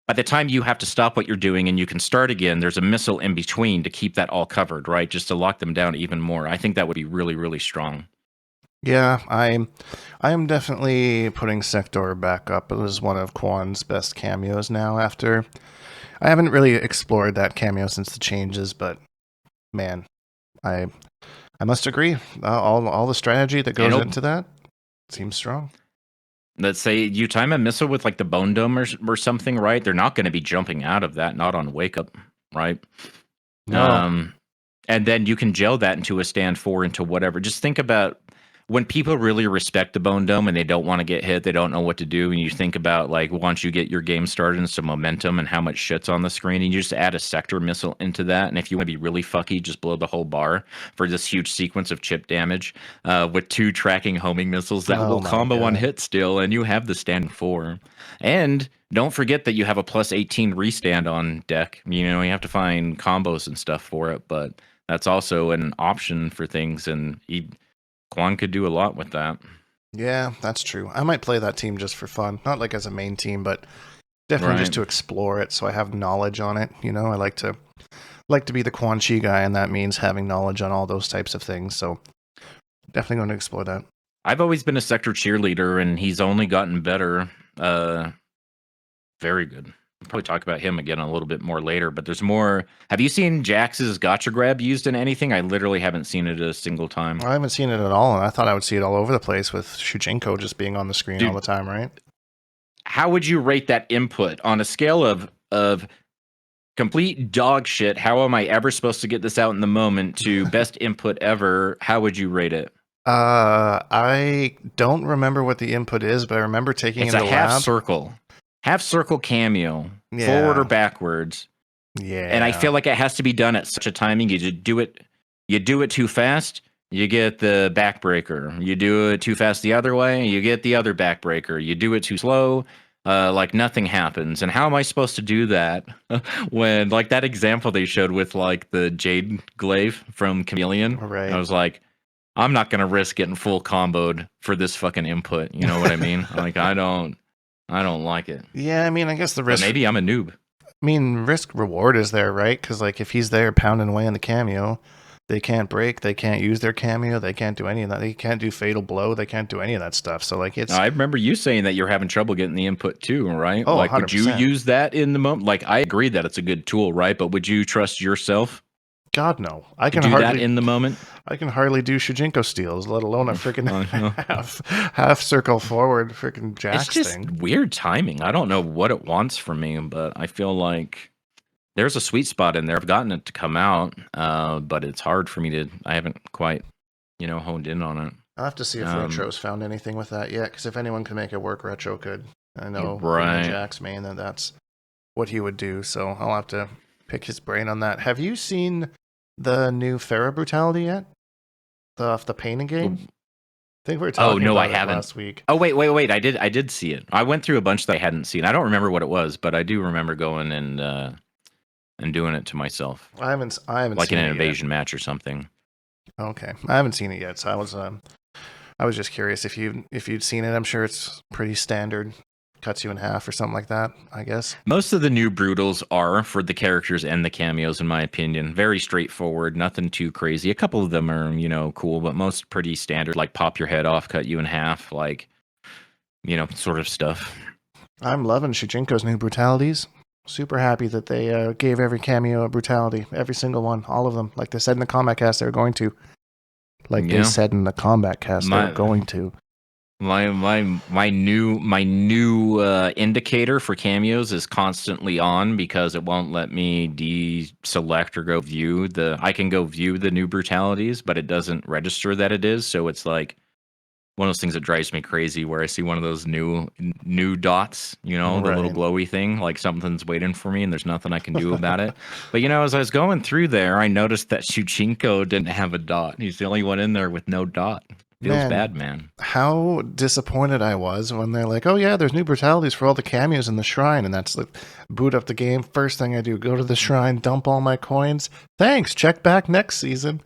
by the time you have to stop what you're doing and you can start again, there's a missile in between to keep that all covered, right? Just to lock them down even more. I think that would be really, really strong. Yeah, I am definitely putting Sector back up as one of Quan's best cameos now. After I haven't really explored that cameo since the changes, but man, I must agree. All the strategy that goes into that seems strong. Let's say you time a missile with like the Bone Dome or something, right? They're not going to be jumping out of that, not on wake up, right? No. And then you can gel that into a stand 4 into whatever. Just think about when people really respect the Bone Dome and they don't want to get hit, they don't know what to do. And you think about like once you get your game started and some momentum and how much shit's on the screen, and you just add a Sector missile into that. And if you want to be really fucky, just blow the whole bar for this huge sequence of chip damage with 2 tracking homing missiles that will combo on hit still, and you have the stand 4. And don't forget that you have a plus 18 restand on deck. You know, you have to find combos and stuff for it, but that's also an option for things, and Quan could do a lot with that. Yeah, that's true. I might play that team just for fun. Not like as a main team, but definitely just to explore it so I have knowledge on it. You know, I like to be the Quan Chi guy, and that means having knowledge on all those types of things. So definitely going to explore that. I've always been a Sector cheerleader, and he's only gotten better. Very good. We'll probably talk about him again a little bit more later, but there's more. Have you seen Jax's gotcha grab used in anything? I literally haven't seen it a single time. I haven't seen it at all, and I thought I would see it all over the place with Shujinko just being on the screen all the time, right? How would you rate that input on a scale of complete dog shit? How am I ever supposed to get this out in the moment to best input ever? How would you rate it? I don't remember what the input is, but I remember taking it's in the a half lab. Half circle cameo, forward or backwards. Yeah. And I feel like it has to be done at such a timing. You do it too fast, you get the backbreaker. You do it too fast the other way, you get the other backbreaker. You do it too slow, like nothing happens. And how am I supposed to do that when like that example they showed with like the Jade Glaive from Chameleon? Right. I was like, I'm not gonna risk getting full comboed for this fucking input. You know what I mean? Like I don't like it. Yeah, I mean, I guess the risk. But maybe I'm a noob. I mean, risk reward is there, right? Because like if he's there pounding away in the cameo, They can't break. They can't use their cameo. They can't do any of that. They can't do fatal blow. They can't do any of that stuff. So like it's. I remember you saying that you're having trouble getting the input too, right? Oh, like, 100%. would you use that in the moment? Like, I agree that it's a good tool, right? But would you trust yourself? God no, I to can do hardly that in the moment. I can hardly do Shujinko steals, let alone a freaking half circle forward freaking Jax It's just thing. weird timing. I don't know what it wants from me, but I feel like there's a sweet spot in there. I've gotten it to come out, but it's hard for me to. I haven't quite, honed in on it. I'll have to see if Retro's found anything with that yet, because if anyone can make it work, Retro could. I know being a Jax main that's what he would do, so I'll have to pick his brain on that. Have you seen the new Pharah Brutality yet? The painting game? I think we were talking about it last week. Oh, wait. I did see it. I went through a bunch that I hadn't seen. I don't remember what it was, but I do remember going and doing it to myself. I haven't like seen in an it invasion yet. match or something. Okay. I haven't seen it yet, so I was just curious if you'd seen it. I'm sure it's pretty standard. Cuts you in half or something like that, I guess. Most of the new brutals are for the characters and the cameos, in my opinion. Very straightforward, nothing too crazy. A couple of them are, cool, but most pretty standard, like pop your head off, cut you in half, like, sort of stuff. I'm loving Shujinko's new brutalities. Super happy that they gave every cameo a brutality. Every single one. All of them. Like they said in the combat cast they were going to. They said in the combat cast they were going to. My new indicator for cameos is constantly on because it won't let me deselect or go view I can go view the new brutalities, but it doesn't register that it is. So it's like one of those things that drives me crazy where I see one of those new dots, the little glowy thing, like something's waiting for me and there's nothing I can do about it. But as I was going through there, I noticed that Shujinko didn't have a dot. He's the only one in there with no dot. Feels bad, man. How disappointed I was when they're like, oh yeah, there's new brutalities for all the cameos in the shrine. And that's like, boot up the game. First thing I do, go to the shrine, dump all my coins. Thanks, check back next season.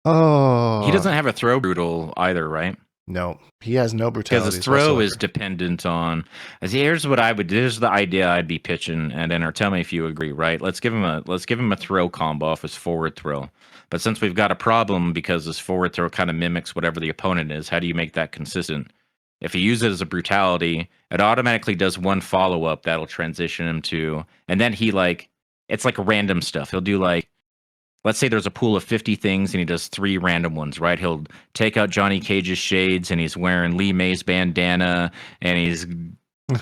Oh. He doesn't have a throw brutal either, right? No, he has no brutalities. Because his throw is dependent on. Here's what I would do. Here's the idea I'd be pitching, and then tell me if you agree. Right? Let's give him a throw combo off his forward throw. But since we've got a problem because his forward throw kind of mimics whatever the opponent is, how do you make that consistent? If you use it as a brutality, it automatically does one follow up that'll transition him to, and then it's like random stuff. He'll do let's say there's a pool of 50 things and he does 3 random ones, right? He'll take out Johnny Cage's shades and he's wearing Lee May's bandana and he's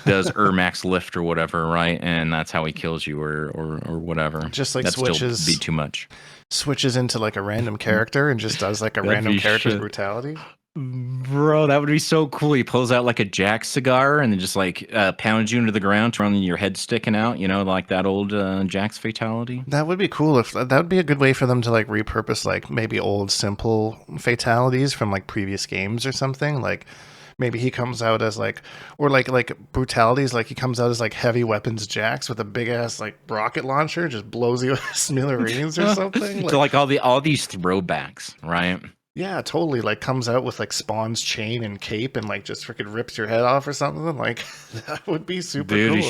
does Ermax lift or whatever, right? And that's how he kills you or whatever. Just like That'd switches still be too much. Switches into like a random character and just does like a random character's brutality. Bro, that would be so cool. He pulls out like a Jack cigar and then just pounds you into the ground, turning your head sticking out, like that old Jack's fatality. That would be cool. If that would be a good way for them to like repurpose like maybe old simple fatalities from like previous games or something. Like maybe he comes out as like brutalities, like he comes out as like heavy weapons Jax with a big ass like rocket launcher, just blows you with smithereens or something. So like all these throwbacks, right? Yeah, totally. Like comes out with like Spawn's chain and cape and like just freaking rips your head off or something. Like that would be super cool. You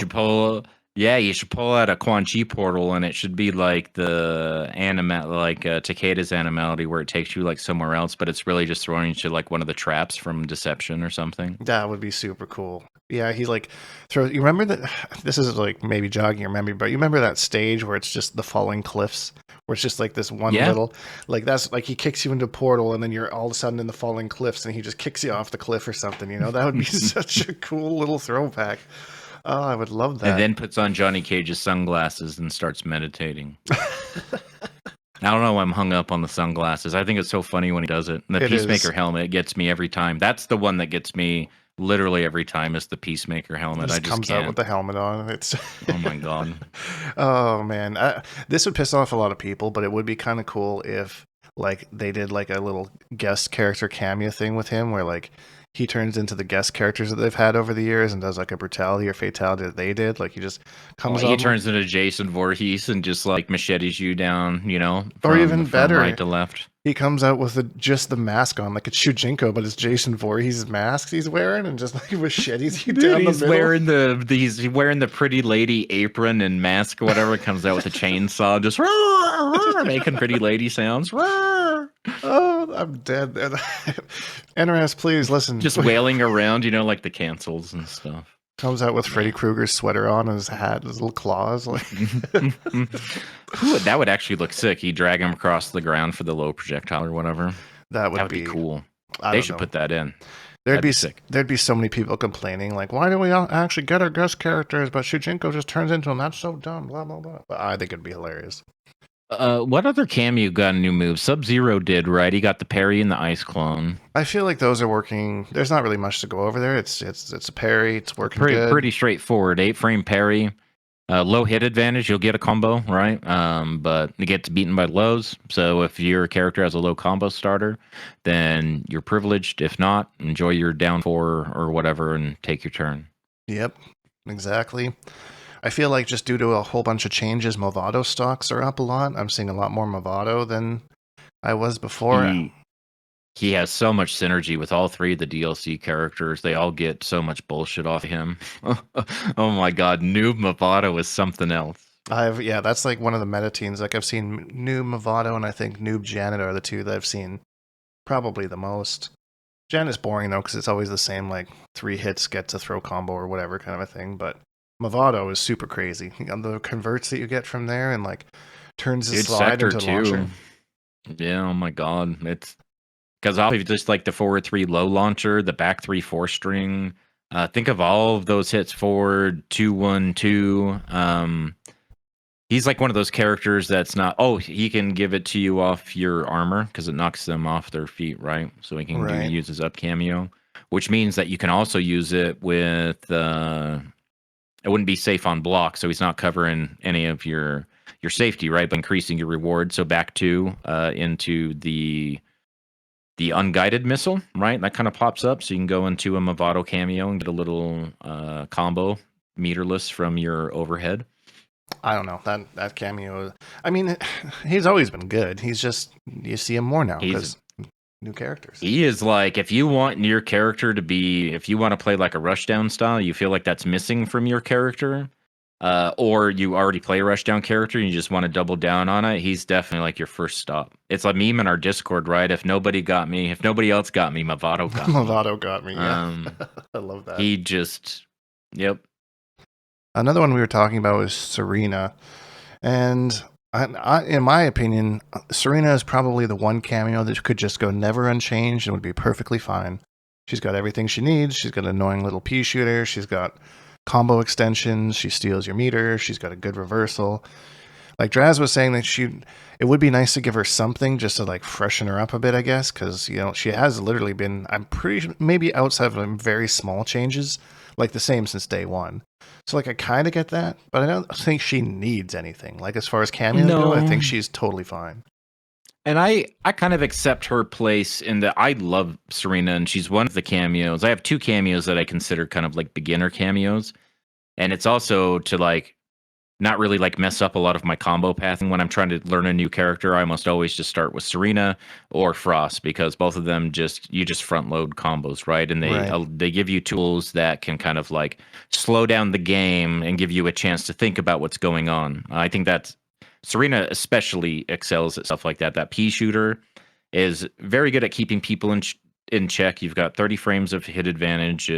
should pull out a Quan Chi portal and it should be like the Takeda's Animality where it takes you like somewhere else, but it's really just throwing you to like one of the traps from Deception or something. That would be super cool. Yeah, he like throws. You remember that? This is like maybe jogging your memory, but you remember that stage where it's just the falling cliffs, where it's just like this one little, like that's like he kicks you into a portal, and then you're all of a sudden in the falling cliffs, and he just kicks you off the cliff or something. That would be such a cool little throwback. Oh, I would love that. And then puts on Johnny Cage's sunglasses and starts meditating. I don't know why I'm hung up on the sunglasses. I think it's so funny when he does it. And the Peacemaker helmet gets me every time. That's the one that gets me literally every time is the Peacemaker helmet. Just comes out with the helmet on. It's oh my god. Oh man, this would piss off a lot of people, but it would be kind of cool if like they did like a little guest character cameo thing with him, where like he turns into the guest characters that they've had over the years and does like a brutality or fatality that they did. Like he just comes he turns into Jason Voorhees and just like machetes you down, or even better, right to left. He comes out with just the mask on, like it's Shujinko, but it's Jason Voorhees' mask he's wearing, and just like machetes you down the middle. He's wearing the pretty lady apron and mask, or whatever. Comes out with a chainsaw, just making pretty lady sounds. Oh, I'm dead. NRS, please listen. Just wailing around, like the cancels and stuff. Comes out with Freddy Krueger's sweater on, his hat, his little claws. Like That would actually look sick. You drag him across the ground for the low projectile or whatever. that would Be cool. I They don't should know. put that in. There'd be sick. There'd be so many people complaining, like, why do we not actually get our guest characters, but Shujinko just turns into him? That's so dumb. Blah blah blah. But I think it'd be hilarious. What other Kameo got a new move? Sub-Zero did, right? He got the parry and the ice clone. I feel like those are working. There's not really much to go over there. It's a parry. It's working Pretty straightforward. 8-frame parry. Low hit advantage, you'll get a combo, right? But it gets beaten by lows. So if your character has a low combo starter, then you're privileged. If not, enjoy your down 4 or whatever and take your turn. Yep, exactly. I feel like just due to a whole bunch of changes, Movado stocks are up a lot. I'm seeing a lot more Movado than I was before. He has so much synergy with all 3 of the DLC characters. They all get so much bullshit off him. Oh my god, Noob Movado is something else. That's like one of the meta teams. Like I've seen Noob Movado and I think Noob Janet are the 2 that I've seen probably the most. Janet's boring though because it's always the same, like 3 hits gets a throw combo or whatever kind of a thing. But Movado is super crazy. The converts that you get from there and like turns his slide into a launcher. Yeah, oh my god. It's because obviously just like the forward 3 low launcher, the back 3 4-string. Think of all of those hits forward, 2-1-2. He's like one of those characters that's not. Oh, he can give it to you off your armor because it knocks them off their feet, right? So he can use his up cameo, which means that you can also use it with. It wouldn't be safe on block, so he's not covering any of your safety, right? But increasing your reward. So back into the unguided missile, right? That kind of pops up, so you can go into a Movado cameo and get a little combo meterless from your overhead. I don't know that cameo. I mean, he's always been good. He's just you see him more now because new characters. He is like if you want your character to be, if you want to play like a rushdown style, you feel like that's missing from your character, or you already play a rushdown character and you just want to double down on it. He's definitely like your first stop. It's a meme in our Discord, right? If nobody else got me, Movado got me. Movado got me. Yeah. I love that. He just, yep. Another one we were talking about was Serena, and I, in my opinion, Serena is probably the one cameo that could just go never unchanged and would be perfectly fine. She's got everything she needs. She's got an annoying little pea shooter. She's got combo extensions. She steals your meter. She's got a good reversal. Like Draz was saying that it would be nice to give her something just to like freshen her up a bit, I guess, because she has literally been, I'm pretty maybe outside of very small changes, like the same since day one. So like I kind of get that, but I don't think she needs anything. Like as far as cameos go, I think she's totally fine. And I kind of accept her place in that I love Serena, and she's one of the cameos. I have 2 cameos that I consider kind of like beginner cameos, and it's also to like not really like mess up a lot of my combo pathing. When I'm trying to learn a new character, I almost always just start with Serena or Frost because both of them you just front load combos, right? And they give you tools that can kind of like slow down the game and give you a chance to think about what's going on. I think that Serena especially excels at stuff like that. That pea shooter is very good at keeping people in check. You've got 30 frames of hit advantage.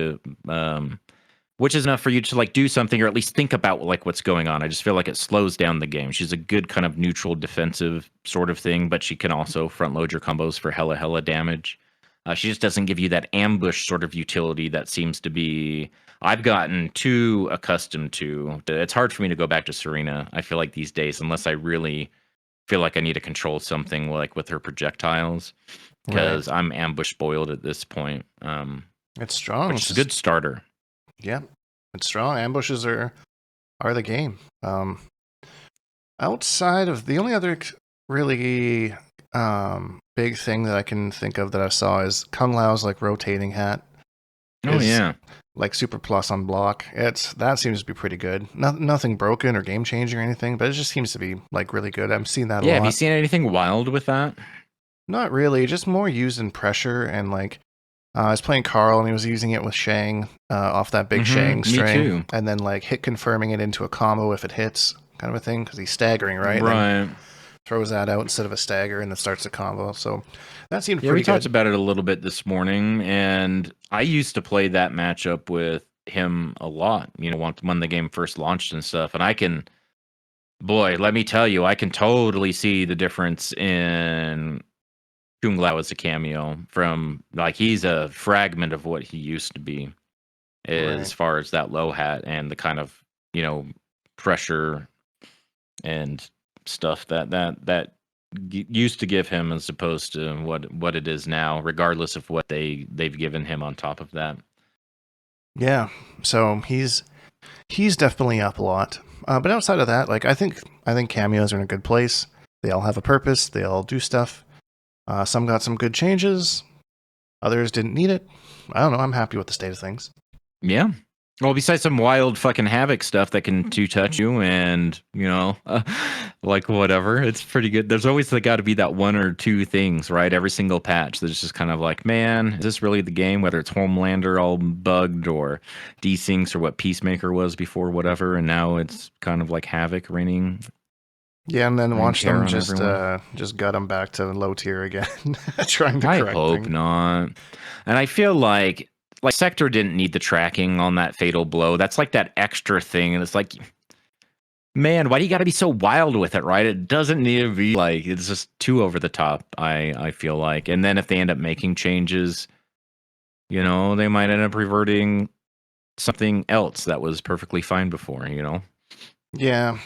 Which is enough for you to like do something or at least think about like what's going on. I just feel like it slows down the game. She's a good kind of neutral defensive sort of thing, but she can also front load your combos for hella damage. She just doesn't give you that ambush sort of utility that seems to be I've gotten too accustomed to. It's hard for me to go back to Serena, I feel like these days, unless I really feel like I need to control something like with her projectiles, because I'm ambush spoiled at this point. It's strong. It's a good starter. Yeah, it's strong. Ambushes are the game. Outside of the only other really big thing that I can think of that I saw is Kung Lao's like rotating hat. Like super plus on block. That seems to be pretty good. Nothing broken or game changing or anything, but it just seems to be like really good. I'm seeing that a lot. Have you seen anything wild with that? Not really. Just more used in pressure and like. I was playing Carl and he was using it with Shang off that big Shang string, and then like hit confirming it into a combo if it hits, kind of a thing, because he's staggering, right? Right. throws that out instead of a stagger and then starts the combo. So that seemed Yeah, pretty we talked good. about it a little bit this morning, and I used to play that matchup with him a lot, when the game first launched and stuff. And boy, let me tell you, I can totally see the difference in Kung Lao as a cameo from, like, he's a fragment of what he used to be as Right. far as that low hat and the kind of, pressure and stuff that used to give him as opposed to what it is now, regardless of what they've given him on top of that. Yeah. So he's definitely up a lot. But outside of that, like I think cameos are in a good place. They all have a purpose. They all do stuff. Some got some good changes. Others didn't need it. I don't know. I'm happy with the state of things. Yeah. Well, besides some wild fucking havoc stuff that can two-touch you and, like whatever, it's pretty good. There's always got to be that one or two things, right? Every single patch that's just kind of like, man, is this really the game? Whether it's Homelander all bugged or desyncs or what Peacemaker was before, whatever, and now it's kind of like havoc reigning. Yeah, and then watch them just everyone. gut them back to low tier again, trying to I correct hope things. not. And I feel like Sector didn't need the tracking on that fatal blow. That's like that extra thing, and it's like, man, why do you got to be so wild with it, right? It doesn't need to be like, it's just too over the top, I feel like. And then if they end up making changes, they might end up reverting something else that was perfectly fine before, Yeah,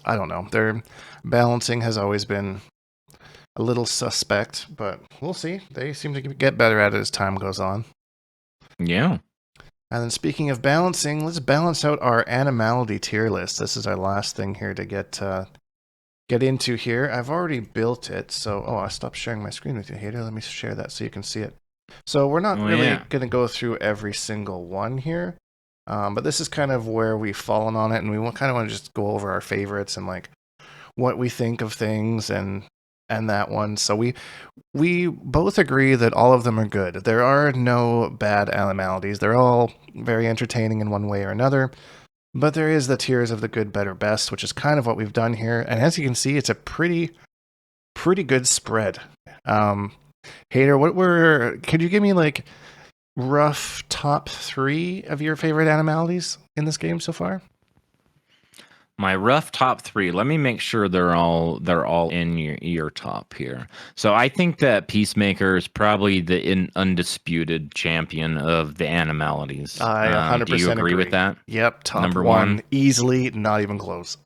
I don't know. Their balancing has always been a little suspect, but we'll see. They seem to get better at it as time goes on. Yeah. And then speaking of balancing, let's balance out our Animality tier list. This is our last thing here to get into here. I've already built it, so I stopped sharing my screen with you, Hater. Let me share that so you can see it. So we're not really going to go through every single one here, but this is kind of where we've fallen on it, and we kind of want to just go over our favorites and like what we think of things and that one. So we both agree that all of them are good. There are no bad Animalities. They're all very entertaining in one way or another. But there is the tiers of the good, better, best, which is kind of what we've done here. And as you can see, it's a pretty good spread. Hater, could you give me like rough top 3 of your favorite Animalities in this game so far? My rough top 3. Let me make sure they're all in your top here. So I think that Peacemaker is probably the undisputed champion of the Animalities. I 100% do you agree with that? Yep, top Number one, one, easily, not even close.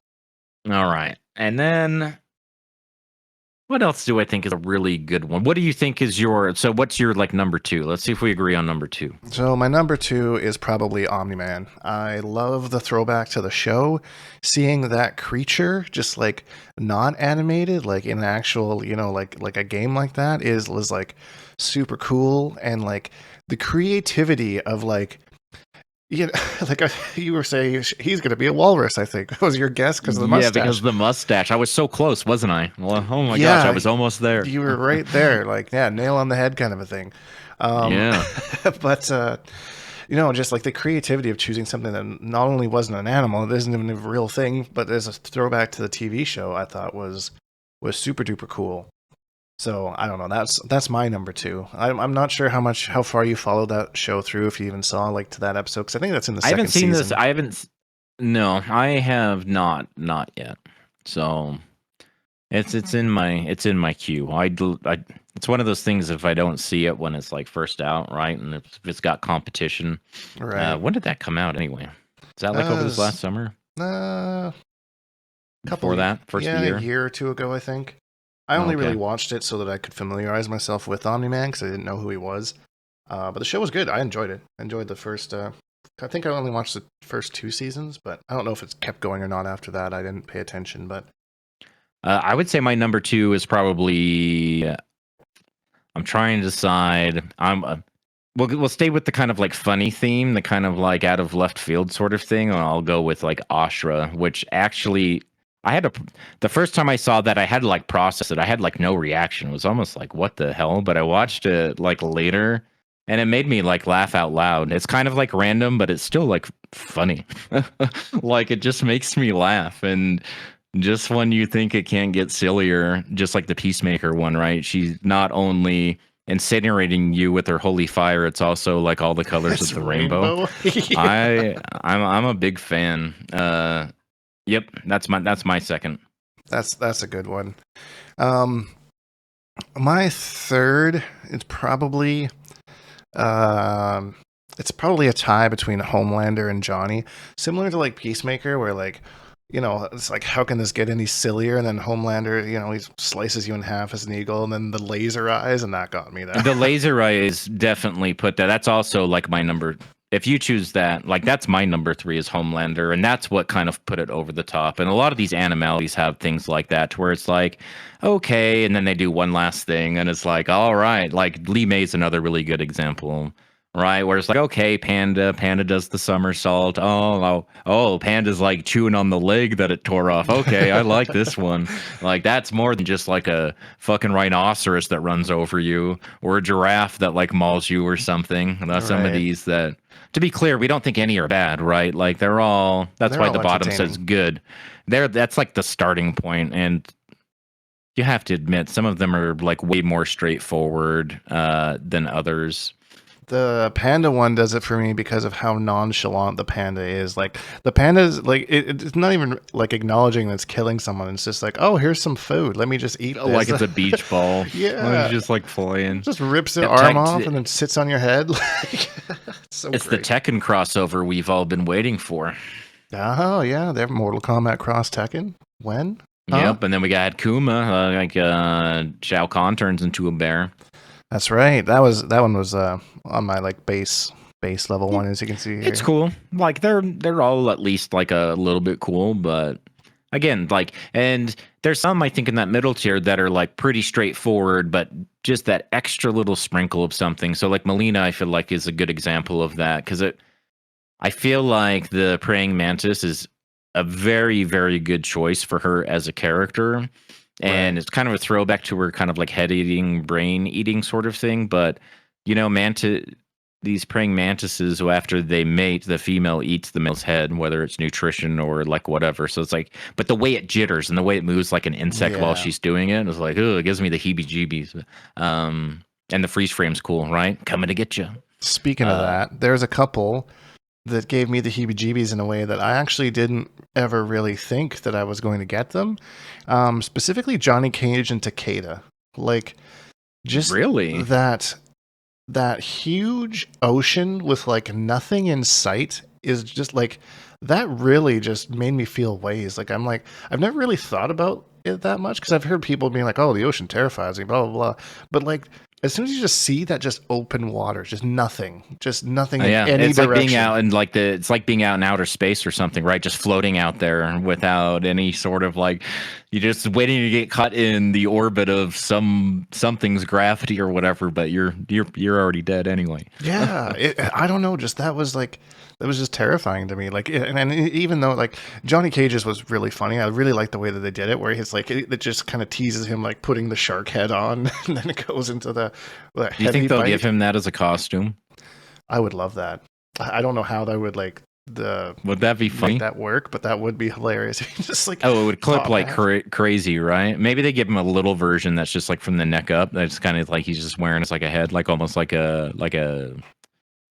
All right, and then what else do I think is a really good one? What do you think is so what's your like number 2? Let's see if we agree on number 2. So my number 2 is probably Omni-Man. I love the throwback to the show. Seeing that creature just like not animated, like in an actual, like a game like that was like super cool. And like the creativity of like, like you were saying, he's going to be a walrus, I think. Was your guess because of the mustache? Yeah, because of the mustache. I was so close, wasn't I? Well, oh my gosh, I was almost there. You were right there. Like, yeah, nail on the head kind of a thing. Yeah. But, just like the creativity of choosing something that not only wasn't an animal, it isn't even a real thing, but as a throwback to the TV show, I thought was super duper cool. So I don't know. That's my number 2. I'm not sure how far you followed that show through, if you even saw like to that episode, because I think that's in the second season. I haven't seen this. I haven't. No, I have not yet. So it's in my queue. It's one of those things, if I don't see it when it's like first out, right, and if it's got competition. Right. When did that come out anyway? Is that like over this last summer? Before that, first of the year? A year or two ago, I think. I only really watched it so that I could familiarize myself with Omni-Man because I didn't know who he was. But the show was good. I enjoyed it. I enjoyed the first. I think I only watched the first 2 seasons, but I don't know if it's kept going or not after that. I didn't pay attention, but I would say my number 2 is probably. I'm trying to decide. We'll stay with the kind of like funny theme, the kind of like out of left field sort of thing. And I'll go with like Ashra, which actually. The first time I saw that, I had to like process it. I had like no reaction. It was almost like, what the hell? But I watched it like later, and it made me like laugh out loud. It's kind of like random, but it's still like funny. Like it just makes me laugh. And Just when you think it can't get sillier, just like the Peacemaker one, right? She's not only incinerating you with her holy fire, it's also like all the colors It's of the rainbow. Yeah. I'm a big fan. Yep, that's my second. That's a good one. Um, my third is probably it's probably a tie between Homelander and Johnny, similar to like Peacemaker, where like it's like how can this get any sillier? And then Homelander, he slices you in half as an eagle, and then the laser eyes, and that got me. The laser eyes definitely put that. That's also like my number. If you choose that, like that's my number 3 is Homelander, and that's what kind of put it over the top. And a lot of these animalities have things like that, where it's like, okay, and then they do one last thing, and it's like, all right. Like Lee May's another really good example, right? Where it's like, okay, Panda does the somersault. Panda's like chewing on the leg that it tore off. Okay, I like this one. Like that's more than just like a fucking rhinoceros that runs over you or a giraffe that like mauls you or something. That's some of these that, to be clear, we don't think any are bad, right? Like they're all. That's why the bottom says good. That's like the starting point, and you have to admit some of them are like way more straightforward than others. The panda one does it for me because of how nonchalant the panda is. Like the panda is like it's not even like acknowledging that it's killing someone. It's just like, oh, here's some food. Let me just eat this. Like it's a beach ball. Yeah, it's just like flying. Just rips the arm off and then sits on your head. Like it's great. The Tekken crossover we've all been waiting for. Oh yeah, they have Mortal Kombat Cross Tekken. When? Yep, and then we got Kuma. Shao Kahn turns into a bear. That's right. That one was on my like base level one, as you can see here. It's cool. Like they're all at least like a little bit cool, but again, like, and there's some I think in that middle tier that are like pretty straightforward, but just that extra little sprinkle of something. So like Melina, I feel like is a good example of that because I feel like the praying mantis is a very, very good choice for her as a character. And it's kind of a throwback to her kind of like head eating, brain eating sort of thing. But, these praying mantises, who after they mate, the female eats the male's head, whether it's nutrition or like whatever. So it's like, but the way it jitters and the way it moves like an insect while she's doing it is like, oh, it gives me the heebie-jeebies. And the freeze frame's cool, right? Coming to get you. Speaking of that, there's a couple that gave me the heebie-jeebies in a way that I actually didn't ever really think that I was going to get them. Specifically Johnny Cage and Takeda. Like, just really that huge ocean with like nothing in sight is just like, that really just made me feel ways. Like, I've never really thought about it that much because I've heard people being like, oh, the ocean terrifies me, blah, blah, blah. But like, as soon as you just see that just open water, just nothing in any it's direction. Like being out in like it's like being out in outer space or something, right? Just floating out there without any sort of like, you're just waiting to get caught in the orbit of something's gravity or whatever, but you're already dead anyway. Yeah, I don't know, just that was just terrifying to me. Like, and even though like Johnny Cage's was really funny, I really like the way that they did it, where he's like, it just kind of teases him like putting the shark head on, and then it goes into the Do you think they'll give him that as a costume? I would love that. I don't know how that would like would that be funny? Make that work, but that would be hilarious. Just like, it would clip like crazy, right? Maybe they give him a little version that's just like from the neck up. That's kind of like he's just wearing it's like a head, like almost like a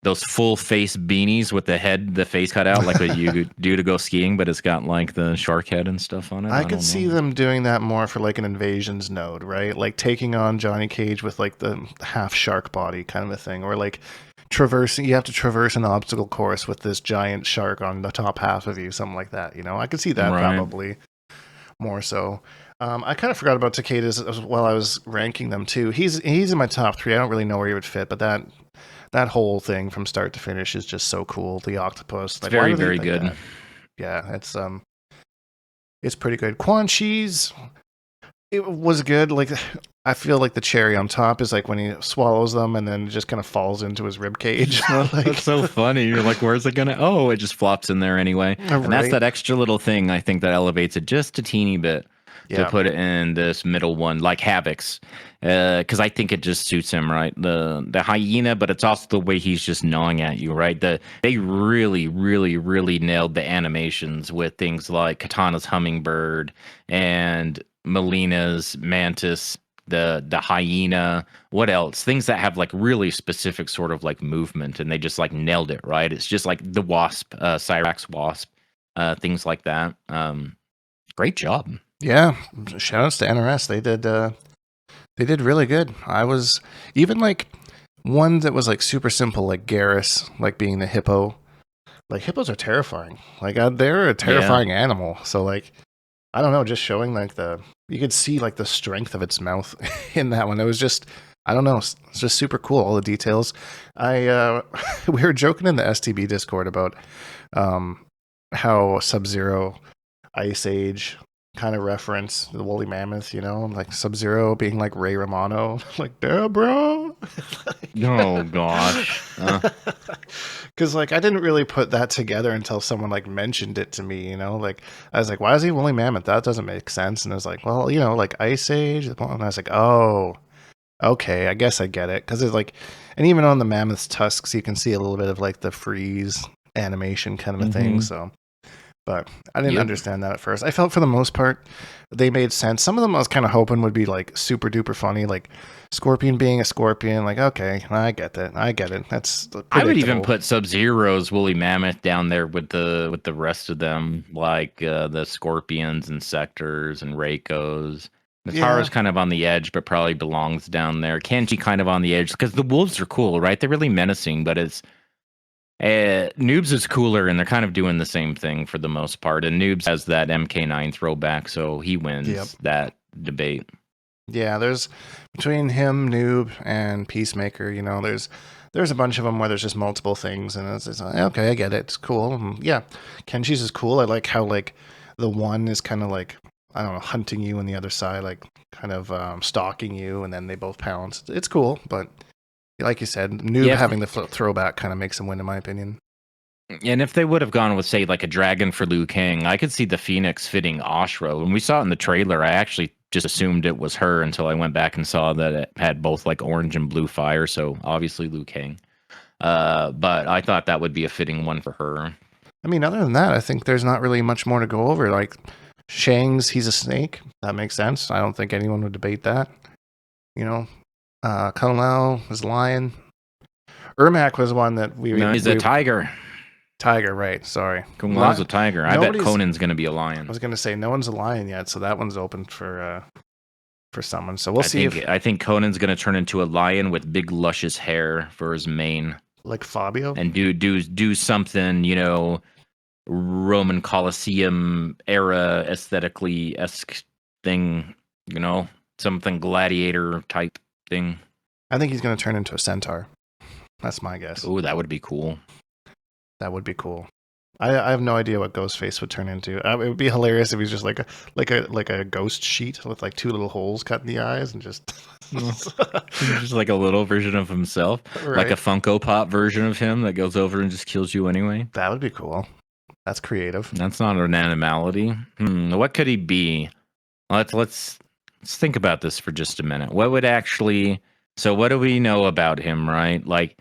those full face beanies with the face cut out, like what you do to go skiing, but it's got like the shark head and stuff on it. I could see them doing that more for like an invasions node, right? Like taking on Johnny Cage with like the half shark body kind of a thing, or like you have to traverse an obstacle course with this giant shark on the top half of you, something like that. I could see that probably more so. I kind of forgot about Takeda's while I was ranking them too. He's in my top 3. I don't really know where he would fit, but that whole thing from start to finish is just so cool. The octopus, like, very, very good. That? Yeah, it's pretty good. Quan Chi's, it was good. Like, I feel like the cherry on top is like when he swallows them and then it just kind of falls into his rib cage. Like, that's so funny. You're like, where's it gonna? It just flops in there anyway. And that's that extra little thing I think that elevates it just a teeny bit. to Yeah. put it in this middle one, like Havoc's, because I think it just suits him, right? The hyena, but it's also the way he's just gnawing at you, right? They really, really, really nailed the animations with things like Katana's hummingbird and Melina's mantis, the hyena. What else? Things that have like really specific sort of like movement, and they just like nailed it, right? It's just like the wasp, Cyrax wasp, things like that. Great job. Yeah. Shoutouts to NRS. They did really good. I was even like one that was like super simple, like Garrus, like being the hippo. Like hippos are terrifying. Like they're a terrifying animal. So like I don't know, just showing like you could see like the strength of its mouth in that one. It was just I don't know, it's just super cool. All the details. We were joking in the STB Discord about how Sub-Zero Ice Age kind of reference the woolly mammoth, you know, like Sub-Zero being like Ray Romano, like Deborah. Oh gosh. Because like I didn't really put that together until someone like mentioned it to me, you know, like I was like, why is he woolly mammoth? That doesn't make sense. And I was like, well, you know, like Ice Age. And I was like, oh, okay, I guess I get it. Because it's like, and even on the mammoth's tusks, you can see a little bit of like the freeze animation kind of a thing. So. But I didn't understand that at first. I felt for the most part they made sense. Some of them I was kind of hoping would be like super duper funny, like Scorpion being a scorpion. Like, okay, I get that. I get it. That's I would even put Sub-Zero's woolly mammoth down there with the rest of them, like the Scorpions and Sectors and Reikos. Natara's kind of on the edge, but probably belongs down there. Kenji kind of on the edge because the wolves are cool, right? They're really menacing, but it's Noobs is cooler, and they're kind of doing the same thing for the most part. And Noobs has that MK9 throwback, so he wins that debate. Yeah, there's between him, Noob, and Peacemaker. You know, there's a bunch of them where there's just multiple things, and it's like, okay, I get it. It's cool. And yeah, Kenji's is cool. I like how like the one is kind of like I don't know, hunting you, and the other side like kind of stalking you, and then they both pounce. It's cool, but. Like you said, Noob having the throwback kind of makes him win, in my opinion. And if they would have gone with, say, like a dragon for Liu Kang, I could see the Phoenix fitting Ashra. When we saw it in the trailer, I actually just assumed it was her until I went back and saw that it had both like orange and blue fire. So obviously Liu Kang. But I thought that would be a fitting one for her. I mean, other than that, I think there's not really much more to go over. Like Shang's, he's a snake. That makes sense. I don't think anyone would debate that. You know. Kung Lao was a lion. Ermac was one that he's a tiger. Tiger, right. Sorry. Kung Lao's a tiger. I bet Conan's going to be a lion. I was going to say, no one's a lion yet, so that one's open for someone. So we'll see. I think Conan's going to turn into a lion with big, luscious hair for his mane. Like Fabio? And do something, you know, Roman Colosseum era aesthetically-esque thing, you know, something gladiator type thing. I think he's going to turn into a centaur. That's my guess. Oh, that would be cool. That would be cool. I have no idea what Ghostface would turn into. It would be hilarious if he's just like a ghost sheet with like two little holes cut in the eyes and just just like a little version of himself, right. Like a Funko Pop version of him that goes over and just kills you anyway. That would be cool. That's creative. That's not an animality. What could he be? Let's think about this for just a minute. What would actually... So what do we know about him, right? Like,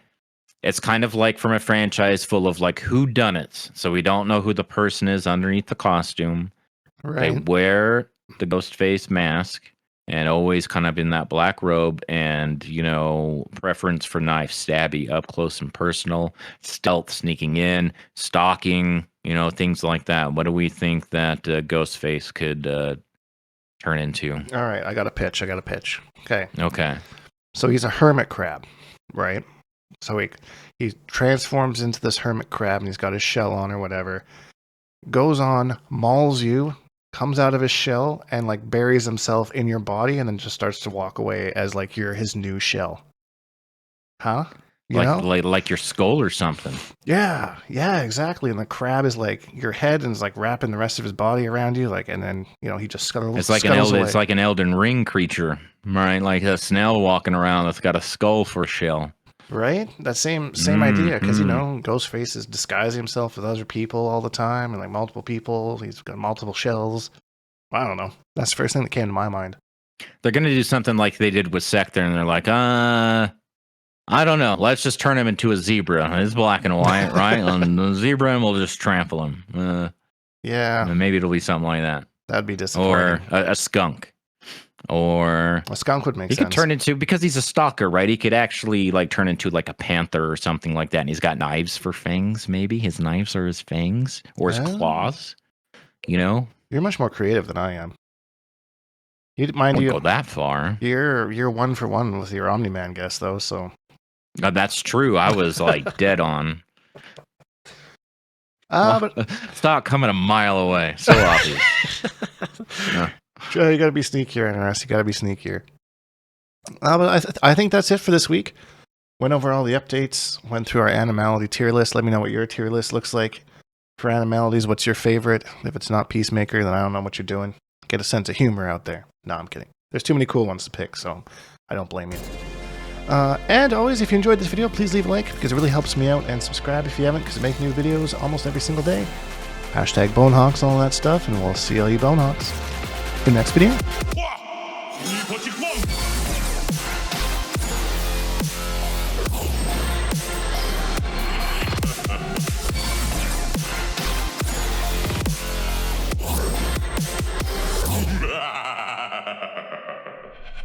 it's kind of like from a franchise full of, like, whodunits. So we don't know who the person is underneath the costume. Right. They wear the ghost face mask and always kind of in that black robe and, you know, preference for knife stabby, up close and personal, stealth, sneaking in, stalking, you know, things like that. What do we think that Ghostface could... turn into? All right, I got a pitch. Okay. So he's a hermit crab, right? So he transforms into this hermit crab and he's got his shell on or whatever. Goes on, mauls you, comes out of his shell and like buries himself in your body and then just starts to walk away as like you're his new shell. Huh? You know? Like your skull or something. Yeah, exactly. And the crab is like your head and is like wrapping the rest of his body around you, like, and then you know he just scuttles. It's like it's like an Elden Ring creature, right? Like a snail walking around that's got a skull for a shell. Right? That same idea, because you know Ghostface is disguising himself with other people all the time, and like multiple people. He's got multiple shells. I don't know. That's the first thing that came to my mind. They're going to do something like they did with Sector, and they're like, I don't know. Let's just turn him into a zebra. It's black and white, right? On the zebra, and we'll just trample him. Yeah. Maybe it'll be something like that. That'd be disappointing. Or a skunk. Or a skunk would make sense. He could turn into, because he's a stalker, right? He could actually like turn into like a panther or something like that. And he's got knives for fangs, maybe. His knives are his fangs or his claws. You know? You're much more creative than I am. You'd I wouldn't go that far. You're 1 for 1 with your Omni-Man guess, though, so. That's true. I was like dead on. But stop coming a mile away. So obvious. Yeah. Sure, you gotta be sneakier, NRS. You gotta be sneakier. But I think that's it for this week. Went over all the updates. Went through our Animality tier list. Let me know what your tier list looks like for Animalities. What's your favorite? If it's not Peacemaker, then I don't know what you're doing. Get a sense of humor out there. No, I'm kidding. There's too many cool ones to pick, so I don't blame you. And always, if you enjoyed this video, please leave a like, because it really helps me out, and subscribe if you haven't, because I make new videos almost every single day. Hashtag Bonehawks, all that stuff, and we'll see all you Bonehawks in the next video.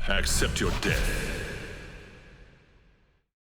Accept your death.